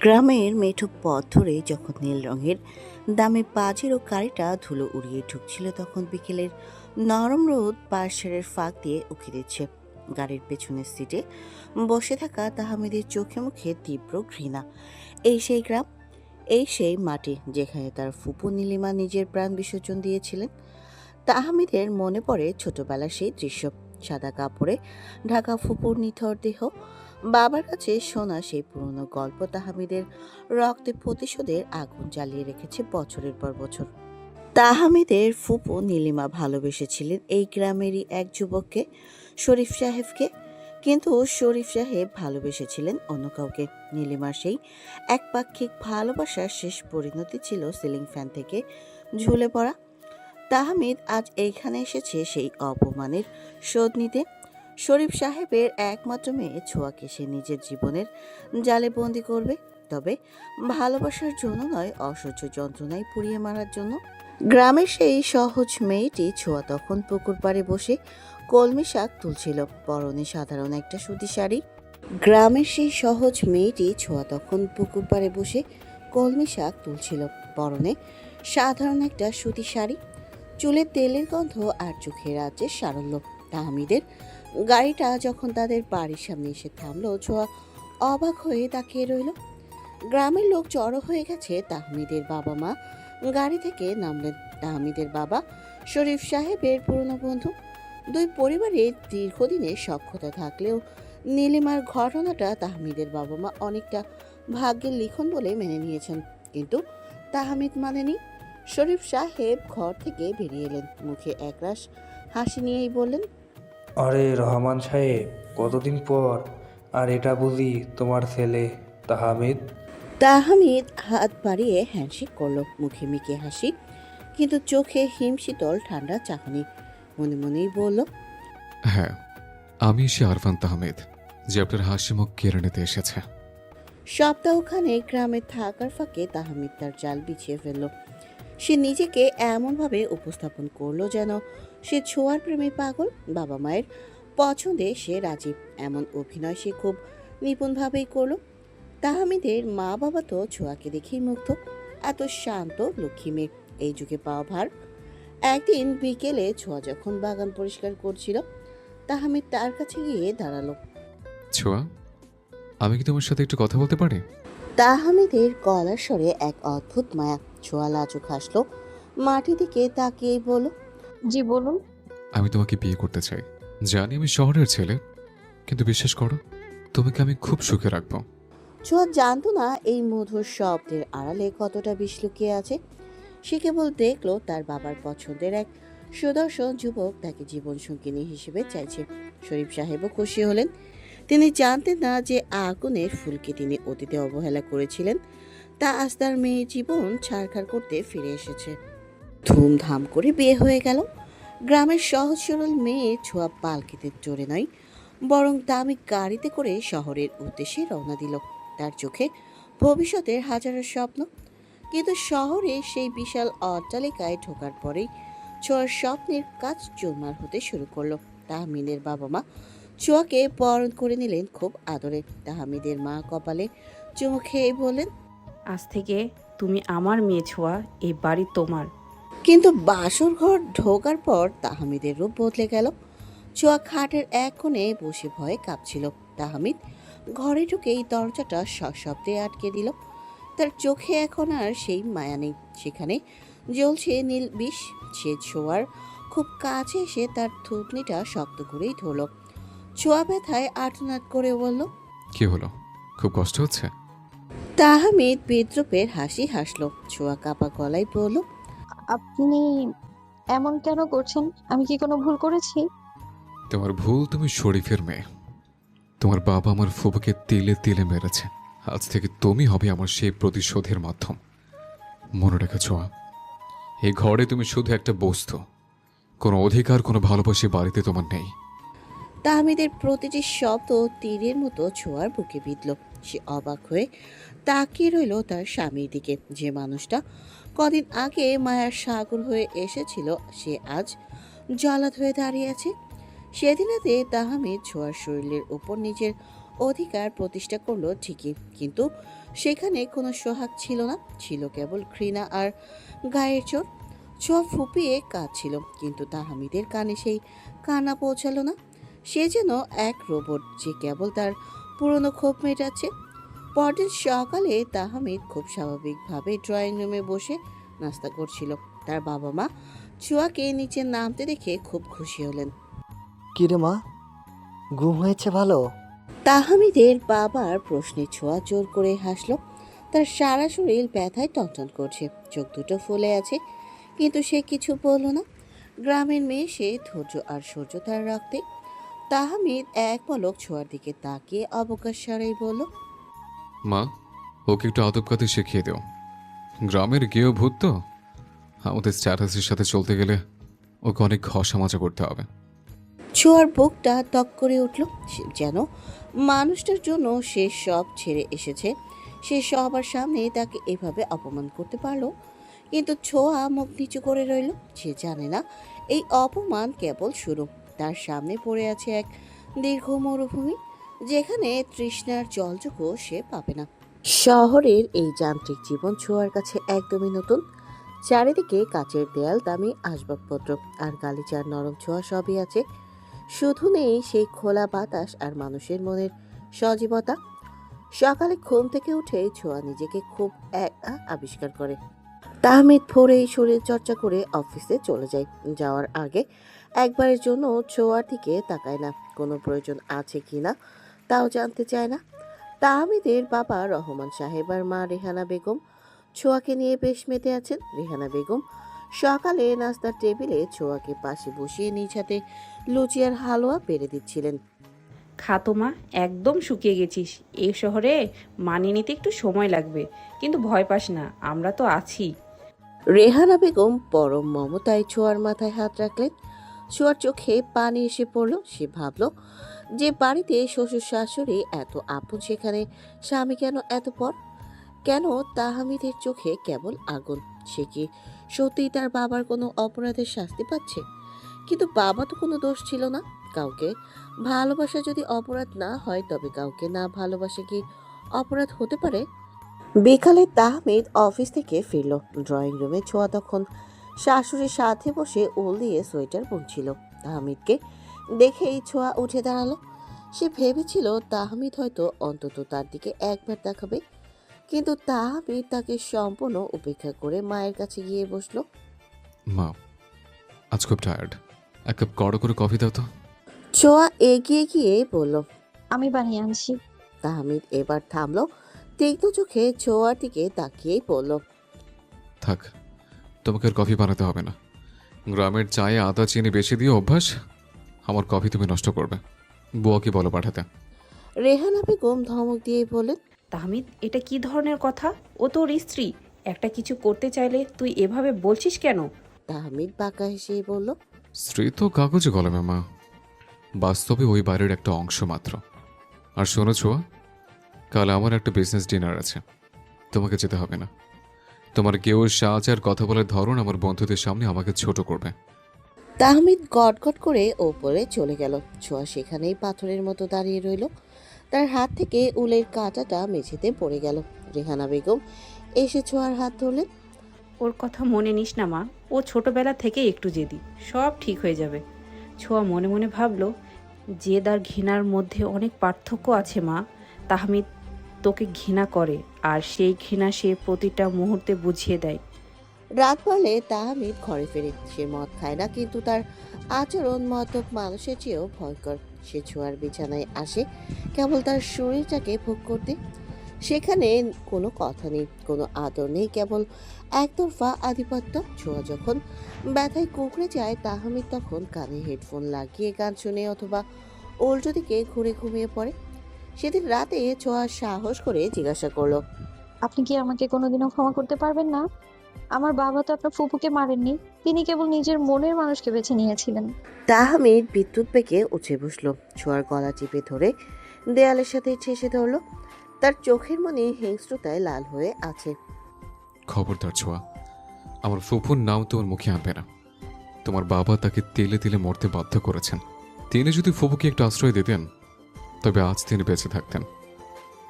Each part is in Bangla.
গ্রামের মেঠো পথ ধরে যখন নীল রঙের দামি পাজেরও গাড়িটা ধুলো উড়িয়ে ঢুকছিল, তখন বিকেলের নরম রোদ পার্শ্বের ফাঁক দিয়ে উকি দিচ্ছে। গাড়ির পেছনের সিটে বসে থাকা তাহমিদের চোখে মুখে তীব্র ঘৃণা। এই সেই গ্রাম, এই সেই মাটি যেখানে তার ফুপু নীলিমা নিজের প্রাণ বিসর্জন দিয়েছিলেন। তাহমিদের মনে পড়ে ছোটবেলার সেই দৃশ্য। সাদা কাপড়ে ঢাকা ফুপুর নিথর দেহ, বাবার কাছে শোনা সেই পুরনো গল্প তাহমিদের রক্তে প্রতিশোধের আগুন জ্বালিয়ে রেখেছে বছরের পর বছর। তাহমিদের ফুপু নীলিমা ভালোবেসেছিলেন এই গ্রামেরই এক যুবককে, শরীফ সাহেবকে। কিন্তু শরীফ সাহেব ভালোবেসেছিলেন অন্য কাউকে। নীলিমার সেই একপাক্ষিক ভালোবাসার শেষ পরিণতি ছিল সিলিং ফ্যান থেকে ঝুলে পড়া। তাহমিদ আজ এইখানে এসেছে সেই অপমানের শোধ নিতে। শরীফ সাহেবের একমাত্র মেয়ে ছোঁয়াকে সে নিজের জীবনের জালে বন্দি করবে, তবে ভালোবাসার জন্য নয়, অসহ্য যন্ত্রণায় পুড়িয়ে মারার জন্য। গ্রামের সেই সহজ মেয়েটি ছোঁয়া তখন পুকুর পাড়ে বসে কলমি শাক তুলছিল, পরনে সাধারণ একটা সুতি শাড়ি। গ্রামের সেই সহজ মেয়েটি ছোঁয়া তখন পুকুর পাড়ে বসে কলমি শাক তুলছিল, পরনে সাধারণ একটা সুতি শাড়ি। চুলের তেলের গন্ধ আর চোখের রাজ্যের সারল্য। তাহমিদের গাড়িটা যখন তাদের বাড়ির সামনে এসে থামলো, ছোঁয়া অবাক হয়ে তাকিয়ে রইল। গ্রামের লোক জড়ো হয়ে গেছে। তাহমিদের বাবা মা গাড়ি থেকে নামলেন। তাহমিদের বাবা শরীফ সাহেবের পুরনো বন্ধু। দুই পরিবারের দীর্ঘদিনের সখ্যতা থাকলেও নীলিমার ঘটনাটা তাহমিদের বাবা মা অনেকটা ভাগ্যের লিখন বলে মেনে নিয়েছেন, কিন্তু তাহমিদ মানেনি। শরীফ সাহেব ঘর থেকে বেরিয়ে এলেন, মুখে একরাশ হাসি নিয়েই বললেন, আরে রহমান সাহেব, কতদিন পর! আর এটা বুঝি তোমার ছেলে তাহমিদ? তাহমিদ হাত বাড়িয়ে হ্যান্ডশেক করল, মুখে মিকে হাসি, কিন্তু চোখে হিমশীতল ঠান্ডা চাহনি। মনে মনেই বলল, হ্যাঁ, আমি সে আরফান তাহমিদ যে আপনার হাসি মুখ কেড়ে নিতে এসেছে। সপ্তাহখানে গ্রামে থাকার ফাঁকে তাহমিদ তার জাল বিছিয়ে ফেলল। সে নিজেকে এমনভাবে উপস্থাপন করলো যেন সে ছোঁয়ার প্রেমে পাগল, বাবা মায়ের পছন্দে সে রাজি। এমন অভিনয় সে খুব নিপুণভাবেই করলো। তাহমিদের মা বাবা তো ছোঁয়াকে দেখেই মুগ্ধ। এত শান্ত লক্ষ্মী মেয়ে এই যুগে পাওয়া ভার। একদিন বিকেলে ছোঁয়া যখন বাগান পরিষ্কার করছিল, তাহমিদ তার কাছে গিয়ে দাঁড়ালো। ছোঁয়া, আমি কি তোমার সাথে একটু কথা বলতে পারি? তাহমিদের গলার স্বরে এক অদ্ভুত মায়া। ছোঁয়া লাজুক হাসলো, মাটির দিকে তাকিয়েই বলল, জি বলুন। আমি তোমাকে বিয়ে করতে চাই। জানি আমি শহরের ছেলে, কিন্তু বিশ্বাস করো, তোমাকে আমি খুব সুখে রাখবো। ছোঁয়া জানতো না এই মধুর শব্দের আড়ালে কতটা বিষ লুকিয়ে আছে। সে কেবল দেখলো তার বাবার পছন্দের এক সুদর্শন যুবক তাকে জীবন সঙ্গিনী হিসেবে চাইছে। শরীফ সাহেবও খুশি হলেন। তিনি জানতেন না যে আগুনের ফুলকে তিনি অতীতে অবহেলা করেছিলেন, তা আজ তার মেয়ের জীবন ছারখার করতে ফিরে এসেছে। ধুমধাম করে বিয়ে হয়ে গেল। গ্রামের সহজ সরল মেয়ে ছোঁয়া পালকিতে চড়ে নয়, বরং দামি গাড়িতে করে শহরের উদ্দেশ্যে রওনা দিল। তার চোখে ভবিষ্যতের হাজারো স্বপ্ন। কিন্তু শহরে সেই বিশাল অট্টালিকায় ঢোকার পরেই ছোঁয়ার স্বপ্নের কাজ চুরমার হতে শুরু করলো। তাহমিদের বাবা মা ছোঁয়াকে বরণ করে নিলেন খুব আদরে। তাহমিদের মা কপালে চুমু খেয়ে বললেন, আজ থেকে তুমি আমার মেয়ে ছোঁয়া, এই বাড়ি তোমার। কিন্তু বাসর ঘর ঢোকার পর তাহমিদের রূপ বদলে গেল। ছোঁয়া খাটের এক কোণে বসে ভয়ে কাঁপছিল। তাহমিদ ঘরে ঢুকেই দরজাটা সশব্দে আটকে দিল। তার চোখে এখন আর সেই মায়া নেই, সেখানে জ্বলছে নীল বিষ। সে ছোঁয়ার খুব কাছে এসে তার থুতনিটা শক্ত করেই ধরল। ছোঁয়া ব্যথায় আর্তনাদ করে বলল, কি হলো, খুব কষ্ট হচ্ছে? তাহমিদ বিদ্রুপের হাসি হাসলো। ছোঁয়া কাপা গলায় বলল, আপনি এমন কেন করছেন? আমি কি কোনো ভুল করেছি? তোমার ভুল, তুমি শরীফের মেয়ে। তোমার বাবা আমার ফুফুকে তিলে তিলে মেরেছে। আজ থেকে তুমি হবে আমার সেই প্রতিশোধের মাধ্যম। মনে রেখো ছোঁয়া, এই ঘরে তুমি শুধু একটা বস্তু। কোনো অধিকার, কোনো ভালোবাসি বাড়িতে তোমার নেই। তাহমিদের প্রতিটি শব্দ তীরের মতো ছোঁয়ার বুকে বিঁধল। সে অবাক হয়ে তাকিয়ে রইল তার স্বামীর দিকে। যে মানুষটা কদিন আগে মায়ার সাগর হয়ে এসেছিল, সে আজ জলাদ হয়ে দাঁড়িয়ে আছে। সেদিন রাতে তাহমিদ ছোঁয়ার শরীরের উপর নিজের অধিকার প্রতিষ্ঠা করলো ঠিকই, কিন্তু সেখানে কোনো সোহাগ ছিল না, ছিল কেবল ঘৃণা আর গায়ের জোর। ছোঁয়া ফুপিয়ে কাঁদছিল, কিন্তু তাহমিদের কানে সেই কান্না পৌঁছালো না। সে যেন এক রোবট যে কেবল তার পুরনো ক্ষোভ মেটাচ্ছে। পরদিন সকালে তাহমিদ খুব স্বাভাবিকভাবে ড্রয়িং রুমে বসে নাস্তা করছিল। তার বাবা মা ছোঁয়াকে নিচে নামতে দেখে খুব খুশি হলেন। কিরে মা, ঘুম হয়েছে ভালো? তাহমিদের বাবার প্রশ্নে ছোঁয়া জোর করে হাসলো। তার সারা শরীর ব্যথায় টনটন করছে, চোখ দুটো ফুলে আছে, কিন্তু সে কিছু বলল না। গ্রামের মেয়ে, সে ধৈর্য আর সূর্য তার রক্তে। তাহমিদ এক পলক ছোঁয়ার দিকে তাকিয়ে অবকাশ সারাই বলল, মা, ওকে একটু আদব কাতে শিখিয়ে দিও। গ্রামের গেও ভূত তো, আমাদের স্ট্যাটাসের সাথে চলতে গেলে ওকে অনেক ঘষা মাজা করতে হবে। ছোঁয়ার বুকটা তক করে উঠল। যেন মানুষটার জন্য সে সব ছেড়ে এসেছে, সে সবার সামনে তাকে এভাবে অপমান করতে পারলো। কিন্তু ছোঁয়া মুখ নিচু করে রইল। সে জানে না এই অপমান কেবল শুরু। তার সামনে পড়ে আছে এক দীর্ঘ মরুভূমি, যেখানে তৃষ্ণার জলযোগও সে পাবে না। শহরের এই যান্ত্রিক জীবন ছোঁয়ার কাছে একদমই নতুন। চারিদিকে কাচের দেয়াল, দামি আসবাবপত্র আর গালিচার নরম ছোঁয়া সবই আছে, শুধু নেই সেই খোলা বাতাস আর মানুষের মনের সজীবতা। সকালে ঘুম থেকে উঠে ছোঁয়া নিজেকে খুব একা আবিষ্কার করে। তাহমিদ ভোরেই শরীর চর্চা করে অফিসে চলে যায়। যাওয়ার আগে একবারের জন্য ছোঁয়ার দিকে তাকায় না, কোনো প্রয়োজন আছে কিনা তাও জানতে চায় না। তাহমিদের বাবা রহমান সাহেব আর মা রেহানা বেগম ছোঁয়াকে নিয়ে বেশ মেতে আছেন। রেহানা বেগম সকালে নাস্তার টেবিলে ছোঁয়াকে পাশে বসিয়ে নিজ হাতে লুচি আর হালুয়া বেড়ে দিচ্ছিলেন। খাতো মা, একদম শুকিয়ে গেছিস। এই শহরে মানিয়ে নিতে একটু সময় লাগবে, কিন্তু ভয় পাস না, আমরা তো আছি। রেহানা বেগম পরম মমতায় ছোঁয়ার মাথায় হাত রাখলেন। ছোঁয়ার চোখে পানি এসে পড়ল। সে ভাবল, যে বাড়িতে শ্বশুর শাশুড়ি এত আপন, সেখানে স্বামী কেন এত পর? কেন তাহমিদের চোখে কেবল আগুন? সে কি সত্যিই তার বাবার কোনো অপরাধের শাস্তি পাচ্ছে? কিন্তু বাবা তো কোনো দোষ ছিল না। কাউকে ভালোবাসা যদি অপরাধ না হয়, তবে কাউকে না ভালোবাসা কি অপরাধ হতে পারে? বিকালে তাহমিদ অফিস থেকে ফিরল। ড্রয়িং রুমে ছোঁয়া তখন শাশুড়ির সাথে বসে উল দিয়ে সোয়েটার বুনছিল। তাহমিদকে দেখেই ছোঁয়া উঠে দাঁড়ালো। সে ভেবেছিল তাহমিদ হয়তো অন্তত তার দিকে একবার তাকাবে, কিন্তু তাহমিদ তাকে সম্পূর্ণ উপেক্ষা করে মায়ের কাছে গিয়ে বসলো। মা, আজ খুব টায়ার্ড, এক কাপ কড়া করে কফি দাও তো। ছোঁয়া এগিয়ে গিয়ে বলল। আমি বানিয়ে আনছি। তাহমিদ এবার থামলো, তীক্ষ্ণ চোখে ছোঁয়ার দিকে তাকিয়েই বলল, থাক, তোমাকে আর কফি বানাতে হবে না। গ্রামের চায়ে আদা চিনি বেশি দিয়ে অভ্যাস, আমার কফি তুমি নষ্ট করবে। বুয়াকে বলো পাঠাতে। রেহানা বেগম ধমক দিয়ে বললেন, তাহমিদ, এটা কি ধরনের কথা? ও তোর স্ত্রী, একটা কিছু করতে চাইলে তুই এভাবে বলছিস কেন? তাহমিদ বাঁকা হেসে বলল, স্ত্রী তো কাগজে কলমে মা, বাস্তবে ওই বাড়ির একটা অংশ মাত্র। আর শোনো ছোঁয়া, কাল আমার একটা বিজনেস ডিনার আছে, তোমাকে যেতে হবে না। তোমার কেউ সাজ আর কথা বলার ধরন আমার বন্ধুদের সামনে আমাকে ছোট করবে। তাহমিদ গটগট করে ওপরে চলে গেল। ছোঁয়া সেখানেই পাথরের মতো দাঁড়িয়ে রইল। তার হাত থেকে উলের কাঁটাটা মেঝেতে পড়ে গেল। রেহানা বেগম এসে ছোঁয়ার হাত ধরলেন। ওর কথা মনে নিস না মা, ও ছোটবেলা থেকে একটু জেদি, সব ঠিক হয়ে যাবে। ছোঁয়া মনে মনে ভাবলো, জেদ আর ঘৃণার মধ্যে অনেক পার্থক্য আছে মা। তাহমিদ তোকে ঘৃণা করে, আর সেই ঘৃণা সে প্রতিটা মুহূর্তে বুঝিয়ে দেয়। রাত পড়লে তাহমিদ ঘরে ফেরে। সে মদ খায় না, কিন্তু তার আচরণ মদ্যপ মানুষের চেয়েও ভয়ঙ্কর। সে ছোঁয়ার বিছানায় আসে কেবল তার শরীরটাকে ভোগ করতে। সেখানে কোনো কথা নেই, কোনো আদর নেই, কেবল একতরফা আধিপত্য। ছোঁয়া যখন ব্যথায় কুঁকড়ে যায়, তাহমিদ তখন কানে হেডফোন লাগিয়ে গান শুনে অথবা উল্টো দিকে ঘুরে ঘুমিয়ে পড়ে। সেদিন রাতে ছোঁয়া সাহস করে জিজ্ঞাসা করলো, আপনি কি আমাকে কোনোদিনও ক্ষমা করতে পারবেন না? আমার বাবা তো আপনার ফুপুকে মারেননি, তিনি কেবল নিজের মনের মানুষকে বেছে নিয়েছিলেন। তাহমিদ বিদ্যুৎ বেগে উঠে বসলো। ছোঁয়ার গলা চিপে ধরে দেয়ালের সাথে ঠেসে ধরলো। তার চোখের মনে হিংস্রতায় লাল হয়ে আছে। খবরদার ছোঁয়া, আমার ফুফুর নাম তোমার মুখে আনবে না। তোমার বাবা তাকে তেলে তেলে মরতে বাধ্য করেছেন। তিনি যদি ফুফুকে একটু আশ্রয় দিতেন, তবে আজ তিনি বেঁচে থাকতেন,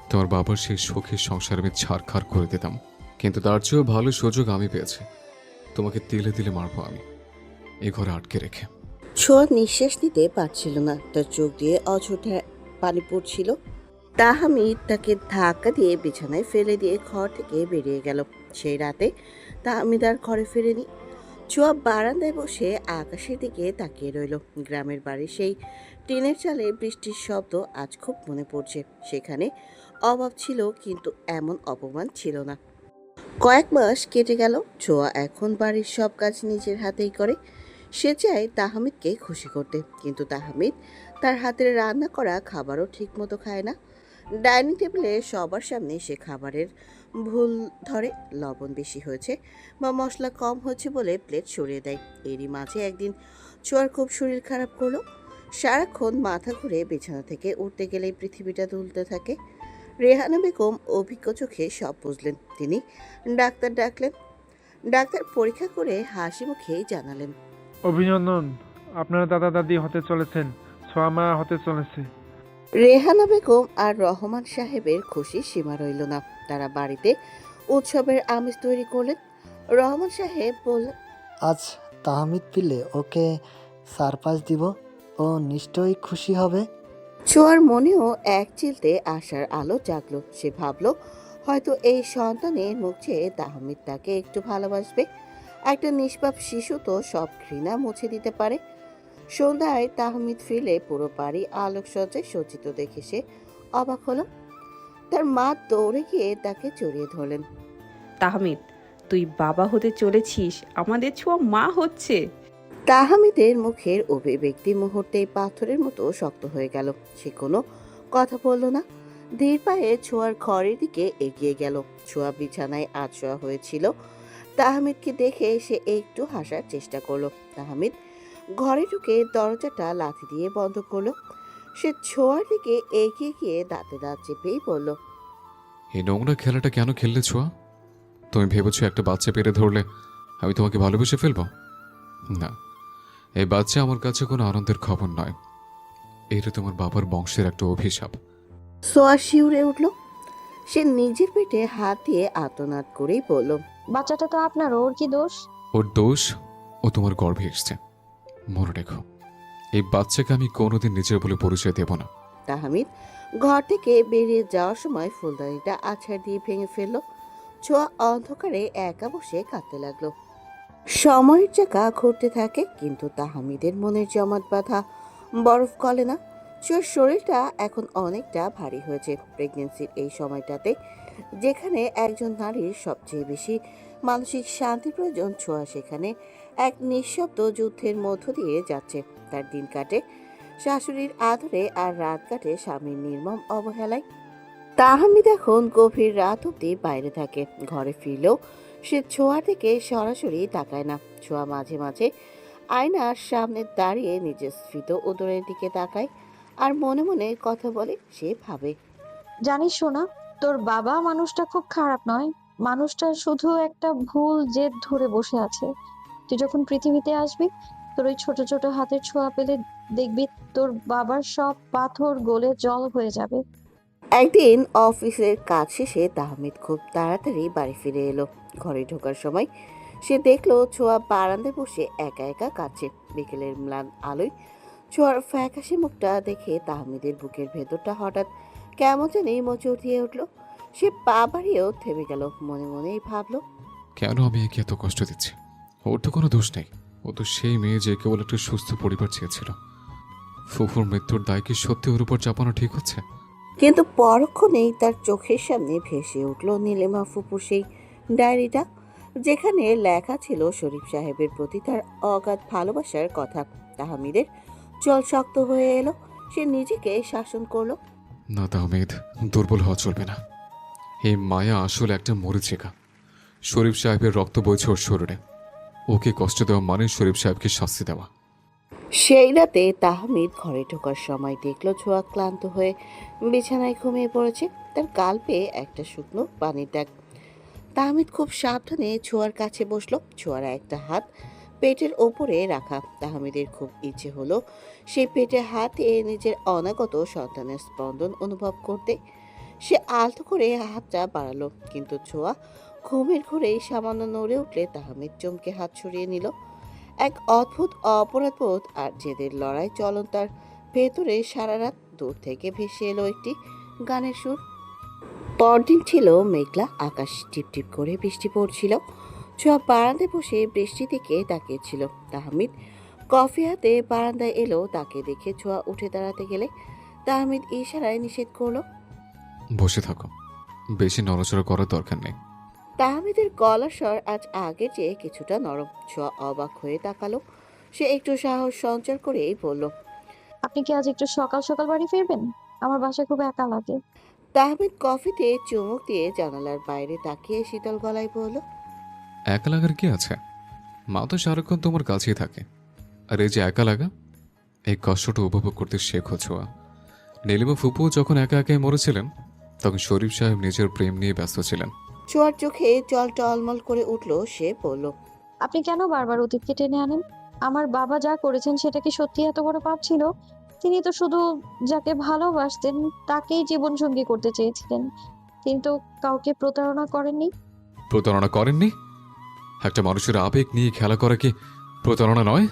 তোমার বাবার সেই সুখের সংসার আমি ছাড়খাড় করে দিতাম। কিন্তু তার চেয়েও ভালো সুযোগ আমি পেয়েছি। তোমাকে তিলে তিলে মারবো আমি, এ ঘরে আটকে রেখে। ছোঁয়া নিঃশ্বাস নিতে পারছিল না, তার চোখ দিয়ে অঝোরধারে পানি পড়ছিল। তাহমিদ তাকে ধাক্কা দিয়ে বিছানায় ফেলে দিয়ে ঘর থেকে বেরিয়ে গেল। সেই রাতে তাহমিদ আর ঘরে ফেরেনি। ছোঁয়া বারান্দায় বসে আকাশের দিকে তাকিয়ে রইল। গ্রামের বাড়ি সেই টিনের চালে বৃষ্টির শব্দ আজ খুব মনে পড়ছে। সেখানে অভাব ছিল, কিন্তু এমন অপমান ছিল না। কয়েক মাস কেটে গেল। ছোঁয়া এখন বাড়ির সব কাজ নিজের হাতেই করে। সে চায় তাহমিদকে খুশি করতে, কিন্তু তাহমিদ তার হাতের রান্না করা খাবারও ঠিকমতো খায় না। ডাইনিং টেবিলে সবার সামনে সে খাবারের ভুল ধরে, লবণ বেশি হয়েছে বা মশলা কম হয়েছে বলে প্লেট সরিয়ে দেয়। এরই মাঝে একদিন ছোঁয়ার খুব শরীর খারাপ করলো। সারাক্ষণ মাথা ঘুরে বিছানা থেকে উঠতে গেলেই পৃথিবীটা দুলতে থাকে। রেহানা বেগম অভিজ্ঞ চোখে সব বুঝলেন। তিনি ডাক্তার ডাকলেন। ডাক্তার পরীক্ষা করে হাসি মুখেই জানালেন, অভিনন্দন, আপনার দাদা দাদি হতে চলেছেন, ছোঁয়া মা হতে চলেছে। রেহানা বেগম আর রহমান সাহেবের খুশি সীমা রইল না। তারা বাড়িতে উৎসবের আমেজ তৈরি করলেন। রহমান সাহেব বললেন, আজ তাহমিদ পিলে ওকে সারপ্রাইজ দিব, ও নিশ্চয়ই খুশি হবে। ছোঁয়ার মনেও এক চিলতে আশার আলো জাগলো। সে ভাবল, হয়তো এই সন্তানের মুখ চেয়ে তাহমিদ তাকে একটু ভালোবাসবে। একটা নিষ্পাপ শিশু তো সব ঘৃণা মুছে দিতে পারে। সন্ধ্যায় তাহমিদ ফিরলে পুরো বাড়ি আলোকসজ্জায় সজ্জিত দেখে সে অবাক হলো। তার মা দৌড়ে গিয়ে তাকে জড়িয়ে ধরলেন। তাহমিদ, তুই বাবা হতে চলেছিস, আমাদের ছোঁয়া মা হচ্ছে। তাহমিদের মুখের অভিব্যক্তি মুহূর্তেই পাথরের মতো শক্ত হয়ে গেল। সে কোনো কথা বলল না। ধীর পায়ে ছোঁয়ার ঘরের দিকে এগিয়ে গেল। ছোঁয়া বিছানায় আছোয়া হয়েছিল। তাহমিদকে দেখে সে একটু হাসার চেষ্টা করলো। তাহমিদ ঘরে ঢুকে দরজাটা লাথি দিয়ে বন্ধ করলো। সে ছোঁয়ার দিকে এগিয়ে গিয়ে দাঁতে দাঁত চেপেই বলল, এই নোংরা খেলাটা কেন খেললে ছোঁয়া? তুমি ভেবেছো একটা বাচ্চা পেরে ধরলে আমি তোমাকে ভালোবেসে ফেলবো? না, এই বাচ্চা আমার কাছে কোনো আনন্দের খবর নয়। এটা তোমার বাবার বংশের একটা অভিশাপ। সোয়া শিউরে উঠল। সে নিজের পেটে হাত দিয়ে আর্তনাদ করেই বলল, বাচ্চাটা তো আপনার, ওর কি দোষ? ওর দোষ, ও তোমার গর্ভে এসছে। মনে রেখো, এই বাচ্চাকে আমি কোনোদিন নিজের বলে পরিচয় দেব না। তাহমিদ ঘর থেকে বেরিয়ে যাওয়ার সময় ফুলদানিটা আছাড় দিয়ে ভেঙে ফেলল। ছোঁয়া অন্ধকারে একা বসে কাঁদতে লাগলো। সময়ের চাকা ঘুরতে থাকে, কিন্তু তাহমিদের মনের জমাট বাঁধা বরফ গলে না। ছোঁয়ার শরীরটা এখন অনেকটা ভারী হয়েছে। প্রেগনেন্সির এই সময়টাতে যেখানে একজন নারীর সবচেয়ে বেশি মানসিক শান্তি প্রয়োজন, ছোঁয়া সেখানে এক নিঃশব্দ যুদ্ধের মধ্য দিয়ে যাচ্ছে। তার দিন কাটে শাশুড়ির আদরে, আর রাত কাটে স্বামীর নির্মম অবহেলায়। তাহমিদ এখন গভীর রাত অব্দি বাইরে থাকে। ঘরে ফিরলেও সে ছোঁয়ার দিকে সরাসরি তাকায় না। ছোঁয়া মাঝে মাঝে আয়নার সামনে দাঁড়িয়ে নিজের স্ফীত উদরের দিকে তাকায় আর মনে মনে কথা বলে। সে ভাবে, জানিস শোনা, তোর বাবা মানুষটা খুব খারাপ নয়। মানুষটা শুধু একটা ভুল জেদ ধরে বসে আছে। তুই যখন পৃথিবীতে আসবি, তোর ওই ছোট ছোট হাতের ছোঁয়া পেলে দেখবি তোর বাবার সব পাথর গলে জল হয়ে যাবে। একদিন অফিসের কাজ শেষে তাহমিদ খুব তাড়াতাড়ি বাড়ি ফিরে এলো। ঘরে ঢোকার সময় সে দেখলো ছোঁয়া বারান্দায় বসে একা একা কাঁদছে। বিকেলের ম্লান আলোয় ছোঁয়ার ফ্যাকাশে মুখটা দেখে তাহমিদের বুকের ভেতরটা হঠাৎ কেমন জানি মোচড় দিয়ে উঠল। সে পা বাড়িয়েও থেমে গেল। মনে মনেই ভাবলো, কেন আমি একে এত কষ্ট দিচ্ছি? ওর তো কোনো দোষ নেই। ও তো সেই মেয়ে যে কেবল একটা সুস্থ পরিবার চেয়েছিল। ফুফুর মৃত্যুর দায় কি সত্যি ওর উপর চাপানো ঠিক হচ্ছে? কিন্তু পরক্ষণেই তার চোখের সামনে ভেসে উঠল নীলিমা ফুপুর সেই ডায়েরিটা, যেখানে লেখা ছিল শরীফ সাহেবের প্রতি তার অগাধ ভালোবাসার কথা। তাহমিদের চল শক্ত হয়ে এলো। সে নিজেকে শাসন করলো। না তাহমিদ, দুর্বল হওয়া চলবে না। এই মায়া আসলে একটা মরিচিকা। শরীফ সাহেবের রক্ত বইছে ওর শরীরে। ওকে কষ্ট দেওয়া মানে শরীফ সাহেবকে শাস্তি দেওয়া। সেই রাতে তাহমিদ ঘরে ঢোকার সময় দেখলো ছোঁয়া ক্লান্ত হয়ে বিছানায় ঘুমিয়ে পড়েছে। তার গাল পেয়ে একটা শুকনো পানির দাগ। তাহমিদ খুব সাবধানে ছোঁয়ার কাছে বসলো। ছোঁয়ার একটা হাত পেটের ওপরে রাখা। তাহমিদের খুব ইচ্ছে হলো সেই পেটে হাত দিয়ে নিজের অনাগত সন্তানের স্পন্দন অনুভব করতে। সে আলতো করে হাতটা বাড়ালো, কিন্তু ছোঁয়া ঘুমের ঘোরেই সামান্য নড়ে উঠলে তাহমিদ চমকে হাত সরিয়ে নিল। এক অদ্ভুত অপরাধবোধ আর জেদের লড়াই চলন তার ভেতরে। সারা রাত দূর থেকে ভেসে এলো একটি গানের সুর। পরদিন ছিল মেঘলা আকাশ, টিপটিপ করে বৃষ্টি পড়ছিল। ছোঁয়া বারান্দায় বসে বৃষ্টি দিকে তাকিয়েছিল। তাহমিদ কফি হাতে বারান্দায় এলো, তাকে দেখে ছোঁয়া উঠে দাঁড়াতে গেলে তাহমিদ ইশারায় নিষেধ করলো। বসে থাকো, বেশি নড়াচড়া করার দরকার নেই। তাহমিদের গলার স্বর আজ আগের চেয়ে কিছুটা নরম। ছোঁয়া অবাক হয়ে তাকালো। সে একটু সাহস সঞ্চার করেই বলল, আপনি কি আজ একটু সকাল সকাল বাড়ি ফিরবেন? আমার বাসায় খুব একা লাগে। তাহমিদ কফিতে চুমুক দিয়ে জানালার বাইরে তাকিয়ে শীতল গলায় বলল, একা লাগার কি আছে? মা তো সারাক্ষণ তোমার কাছেই থাকে। আর এই যে একা লাগা, এই কষ্টটা উপভোগ করতে শেখো ছোঁয়া। নীলিমা ফুপু যখন একা একাই মরেছিলেন, তখন শরীফ সাহেব নিজের প্রেম নিয়ে ব্যস্ত ছিলেন। ছোঁয়ার চোখে জল টলমল করে উঠল। সে বলল, আপনি কেন বারবার অতীতকে টেনে আনেন? আমার বাবা যা করেছেন সেটা কি সত্যি এত বড় পাপ ছিল? তিনি তো শুধু যাকে ভালোবাসতেন তাকেই জীবন সঙ্গী করতে চেয়েছিলেন, কিন্তু কাউকে প্রতারণা করেননি। প্রতারণা করেননি? একটা মানুষের আবেগ নিয়ে খেলা করা কি প্রতারণা নয়?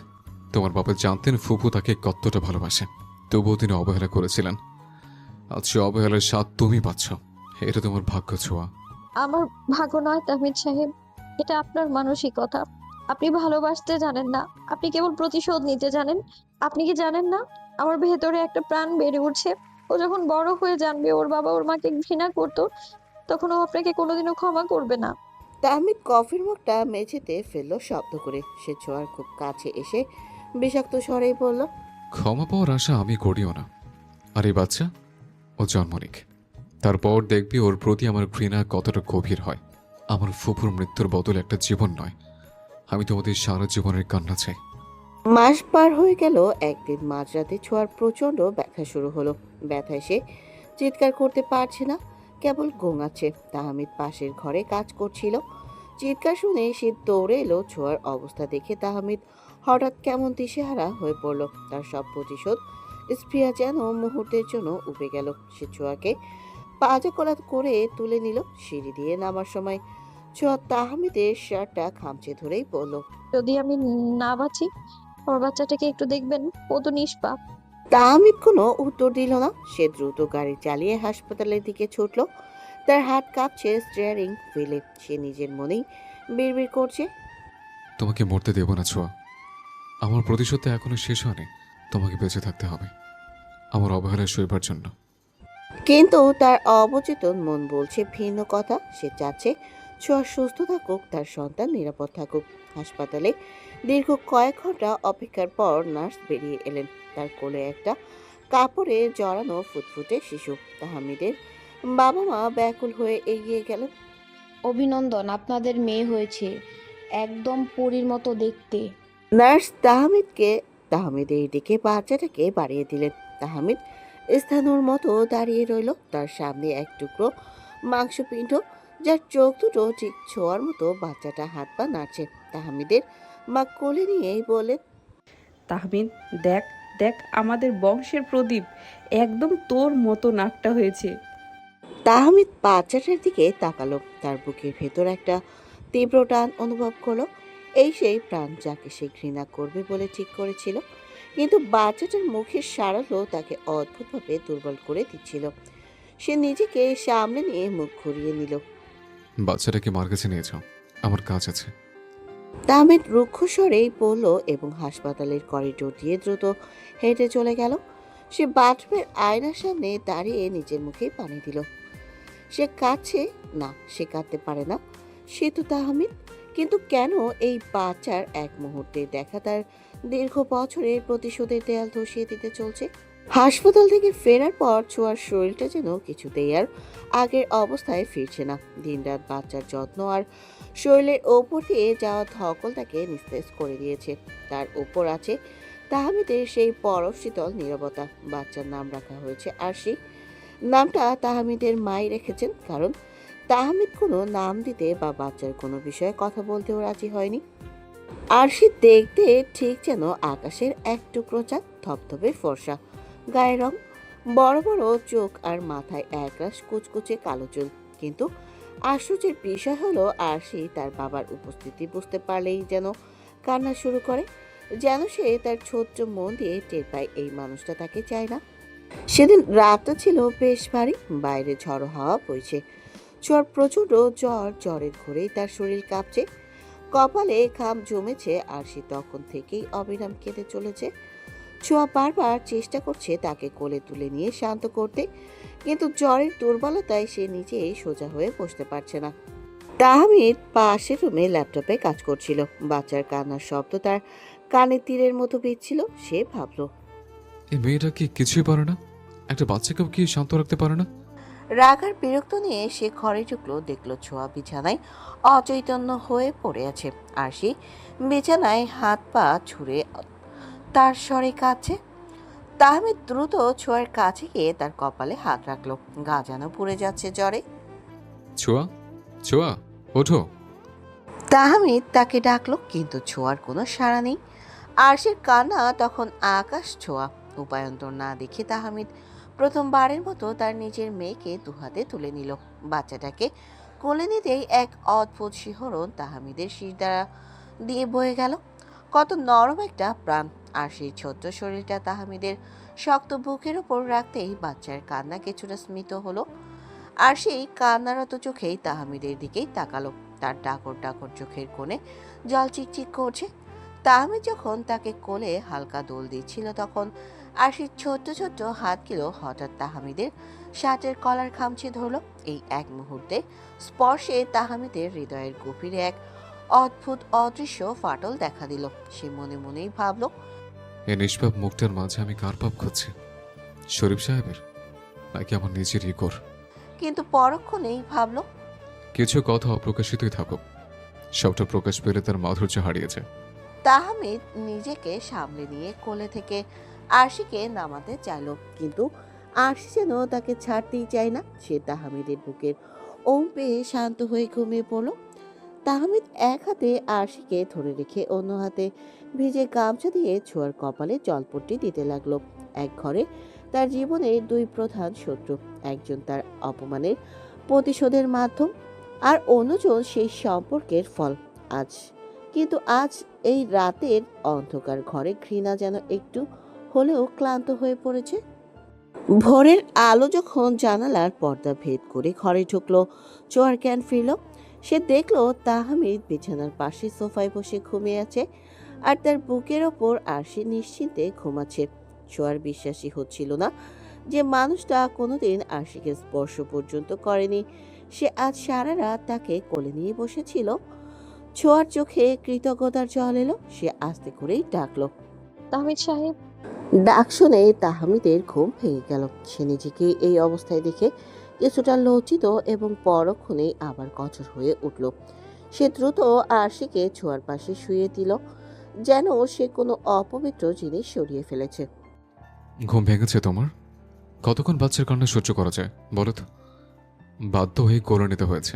তোমার বাবা জানতেন ফুপু তাকে কতটা ভালোবাসে, তবুও তিনি অবহেলা করেছিলেন। আজ সে অবহেলার স্বাদ তুমি পাচ্ছ। এটা তোমার ভাগ্য ছোঁয়া। আমার ভাগ্য নয় তাহমিদ সাহেব, এটা আপনার মানসিকতা। আপনি ভালোবাসতে জানেন না, আপনি কেবল প্রতিশোধ নিতে জানেন। আপনি কি জানেন না আমার ভেতরে একটা প্রাণ বেড়ে উঠছে? ও যখন বড় হয়ে জানবে ওর বাবা ওর মাকে ঘৃণা করতো, তখন ও আপনাকে কোনোদিনও ক্ষমা করবে না। তাহমিদ কফির মুখটা মেঝেতে ফেললো শব্দ করে। সে ছোঁয়ার খুব কাছে এসে বিষাক্ত স্বরেই বলল, ক্ষমা পাওয়ার আশা আমি করিও না। আর এই বাচ্চা, ও জন্ম নিক, তারপর দেখবি ওর প্রতি আমার ঘৃণা কতটা গভীর হয়। আমার ফুপুর মৃত্যুর বদলে একটা জীবন নয়, আমি তোমাদের সারা জীবনের কান্না চাই। মাস পার হয়ে গেল। একদিন মাঝরাতে ছোঁয়ার প্রচন্ড ব্যথা শুরু হলো। ব্যথায় সে চিৎকার করতে পারছে না, কেবল গোঙাচ্ছে। তাহমিদ পাশের ঘরে কাজ করছিল। চিৎকার শুনে সে দৌড়ে এলো। ছোঁয়ার অবস্থা দেখে তাহমিদ হঠাৎ কেমন দিশেহারা হয়ে পড়ল। তার সব প্রতিশোধ স্পৃহা যেন মুহূর্তের জন্য উবে গেল। সে ছোঁয়াকে পাজা কলা করে তুলে নিল। সিঁড়ি দিয়ে নামার সময় ছোঁয়া তাহমিদের শার্টটা খামচে ধরেই বলল, যদি আমি না বাঁচি, আমার বাচ্চাটাকে একটু দেখবেন, ও তো নিষ্পাপ। তাহমিদ কোনো উত্তর দিল না। সে দ্রুত গাড়ি চালিয়ে হাসপাতালের দিকে ছুটল। তার হাত কাঁপছে স্টিয়ারিং হুইলে। সে নিজের মনেই বিড়বিড় করছে, তোমাকে মরতে দেব না ছোঁয়া। আমার প্রতিশোধ তো এখনো শেষ হয়নি। তোমাকে বেঁচে থাকতে হবে আমার অবহেলায় সইবার জন্য। কিন্তু তার অবচেতন মন বলছে ভিন্ন কথা। সে চাচ্ছে ছোঁয়া সুস্থ থাকুক, তার সন্তান নিরাপদ থাকুক। হাসপাতালে দীর্ঘ কয়েক ঘন্টা অপেক্ষার পর নার্স বেরিয়ে এলেন। তার কোলে একটা কাপড়ে জড়ানো ফুটফুটে শিশু। তাহমিদের বাবা মা ব্যাকুল হয়ে এগিয়ে গেলেন। অভিনন্দন, আপনাদের মেয়ে হয়েছে, একদম পরীর মতো দেখতে। নার্স তাহমিদের দিকে বাচ্চাটাকে বাড়িয়ে দিলেন। তাহমিদ স্থানুর মতো দাঁড়িয়ে রইল। তার সামনে এক টুকরো মাংসপিণ্ড, যার চোখ দুটো ঠিক ছোঁয়ার মতো। বাচ্চাটা হাত পা নাড়ছে। তাহমিদের মা কোলে নিয়েই বলেন, তাহমিদ, দেখ দেখ, আমাদের বংশের প্রদীপ, একদম তোর মতো নাকটা হয়েছে। তাহমিদ বাচ্চাটার দিকে তাকালো। তার বুকের ভেতর একটা তীব্র টান অনুভব করলো। এই সেই প্রাণ যাকে সে ঘৃণা করবে বলে ঠিক করেছিল। কিন্তু বাচ্চাটার মুখের সারালো তাকে অদ্ভুতভাবে দুর্বল করে দিচ্ছিল। সে নিজেকে সামনে নিয়ে মুখ ঘুরিয়ে নিল। বাচ্চাটাকে মার কাছে নিয়ে যাও, আমার কাজ আছে। তাহমিদ রুক্ষ স্বরেই বলল এবং হাসপাতালের করিডোর দিয়ে দ্রুত হেঁটে চলে গেল। সে বাথরুমের আয়নার সামনে দাঁড়িয়ে নিজের মুখে পানি দিল। সে কাঁদছে না, সে কাঁদতে পারে না। সে তো তাহমিদ, কিন্তু কেন এই বাচ্চার এক মুহূর্তের দেখা তার দীর্ঘ বছরের প্রতিশোধের দেয়াল ধসিয়ে দিতে চলছে? হাসপাতাল থেকে ফেরার পর ছোঁয়ার শরীরটা যেন কিছুতেই আর আগের অবস্থায় ফিরছে না। দিনরাত বাচ্চার যত্ন আর শরীরের ওপর দিয়ে যাওয়া ধকল তাকে নিস্তেজ করে দিয়েছে। তার উপর আছে তাহমিদের সেই বরফ শীতল নীরবতা। বাচ্চার নাম রাখা হয়েছে আরশি। নামটা তাহমিদের মাই রেখেছেন, কারণ তাহমিদ কোনো নাম দিতে বা বাচ্চার কোনো বিষয়ে কথা বলতেও রাজি হয়নি। আরশি দেখতে ঠিক যেন আকাশের এক টুকরো চাঁদ, ধবধবে ফর্সা গায়ের রং, বড় বড় চোখ আর মাথায় একরাশ কুচকুচে কালো চুল। কিন্তু আশ্চর্যের বিষয় হলো আরশি তার বাবার উপস্থিতি বুঝতে পারলেই যেন কান্না শুরু করে, যেন সে তার ছোট্ট মন দিয়ে টের পায় এই মানুষটা তাকে চায় না। সেদিন রাতটা ছিল বেশ ভারী, বাইরে ঝড়ো হাওয়া বইছে, ছোঁয়ার প্রচণ্ড জ্বরের ঘোরেই তার শরীর কাঁপছে, কপালে ঘাম জমেছে, আর সে তখন থেকেই অবিরাম কেঁদে চলেছে। ছোঁয়া বারবার চেষ্টা করছে তাকে কোলে তুলে নিয়ে শান্ত করতে, কিন্তু জ্বরের দুর্বলতায় সে নিজেই সোজা হয়ে বসতে পারছে না। তাহমিদ পাশের রুমে ল্যাপটপে কাজ করছিল। বাচ্চার কান্নার শব্দ তার কানে তীরের মতো বিচ্ছিল। সে ভাবল, এই মেয়েটা কি কিছুই পারে না? একটা বাচ্চাকেও কি শান্ত রাখতে পারে না? রাগ আর বিরক্ত নিয়ে সে ঘরে ঢুকলো, দেখলো ছোঁয়া বিছানায় অচৈতন্য হয়ে পড়ে আছে, আর সে বিছানায় হাত পা ছুঁড়ে তার স্বরে কাঁদছে। তাহমিদ দ্রুত ছোঁয়ার কাছে গিয়ে তার কপালে হাত রাখলো, গা যেন পুড়ে যাচ্ছে জ্বরে। ছোঁয়া, ছোঁয়া, ওঠো। তাহমিদ তাকে ডাকলো, কিন্তু ছোঁয়ার কোনো সাড়া নেই। আর সে কান্না তখন আকাশ ছোঁয়া। উপায়ন্তর না দেখে তাহমিদ প্রথমবারের মতো তার নিজের মেয়েকে দুহাতে তুলে নিল। বাচ্চাটাকে কোলে নিতেই এক অদ্ভুত শিহরণ তাহমিদের শিরদাঁড়া দিয়ে বয়ে গেল। কত নরম একটা প্রাণ! আর সেই ছোট্ট শরীরটা তাহমিদের শক্ত বুকের ওপর রাখতেই বাচ্চার কান্না কিছুটা স্মিত হলো। আর সেই কান্নারত চোখেই তাহমিদের দিকেই তাকালো। তার ডাকর ডাকর চোখের কোণে জল চিকচিক করছে। তাহমিদ যখন তাকে কোলে হালকা দোল দিচ্ছিল, তখন আশির ছোট্ট ছোট্ট হাতগুলো হঠাৎ তাহমিদের শার্টের কলার খামচে ধরল। এই এক মুহূর্তে স্পর্শে তাহমিদের হৃদয়ের গভীরে এক অদ্ভুত অদৃশ্য ফাটল দেখা দিল। সে মনে মনেই ভাবল, এই নিষ্পাপ মুখটার মাঝে আমি কার পাপ খুঁজছি? শরীফ সাহেবের, নাকি আমার নিজের ইগোর? কিন্তু পরক্ষণেই ভাবল, কিছু কথা অপ্রকাশিতই থাকুক, সবটা প্রকাশ পেলে তার মাধুর্য হারিয়েছে। তাহমিদ নিজেকে সামলে নিয়ে কোলে থেকে আরশিকে নামাতে চাইল, কিন্তু আরশি যেন তাকে ছাড়তেই চায় না। সে তাহমিদের বুকের ওম পেয়ে শান্ত হয়ে ঘুমিয়ে পড়ল। তাহমিদ এক হাতে আরশিকে ধরে রেখে অন্য হাতে ভিজে গামছা দিয়ে ছোঁয়ার কপালে জলপট্টি দিতে লাগলো। এক ঘরে তার জীবনের দুই প্রধান শত্রু, একজন তার অপমানের প্রতিশোধের মাধ্যম, আর অন্যজন সেই সম্পর্কের ফল। আজ এই রাতের অন্ধকার ঘরে ঘৃণা যেন একটু হলেও ক্লান্ত হয়ে পড়েছে। ভোরের আলো যখন জানালার পর্দা ভেদ করে ঘরে ঢুকলো, ছোঁয়ার জ্ঞান ফিরল। সে দেখলো তাহমিদ বিছানার পাশে সোফায় বসে ঘুমিয়ে আছে, আর তার বুকের ওপর আরশি নিশ্চিন্তে ঘুমাচ্ছে। ছোঁয়ার বিশ্বাসই হচ্ছিল না যে মানুষটা কোনোদিন আরশিকে স্পর্শ পর্যন্ত করেনি, সে আজ সারা রাত তাকে কোলে নিয়ে বসেছিল। ছোঁয়ার চোখে কৃতজ্ঞতার জল এলো। সে আস্তে করেই ডাকলো, তাহমিদ সাহেব। ডাক শুনে তাহমিদের ঘুম ভেঙে গেল। সে নিজেকে এই অবস্থায় দেখে কিছুটা লজ্জিত এবং পরক্ষণেই আবার কঠোর হয়ে উঠল। সে দ্রুত আরশিকে ছোঁয়ার পাশে শুয়ে দিল, যেন সে কোনো অপবিত্র জিনিস সরিয়ে ফেলেছে। ঘুম ভেঙেছে তোমার? কতক্ষণ বাচ্চার কান্না সহ্য করা যায় বলো তো? বাধ্য হয়ে কোলে নিতে হয়েছে।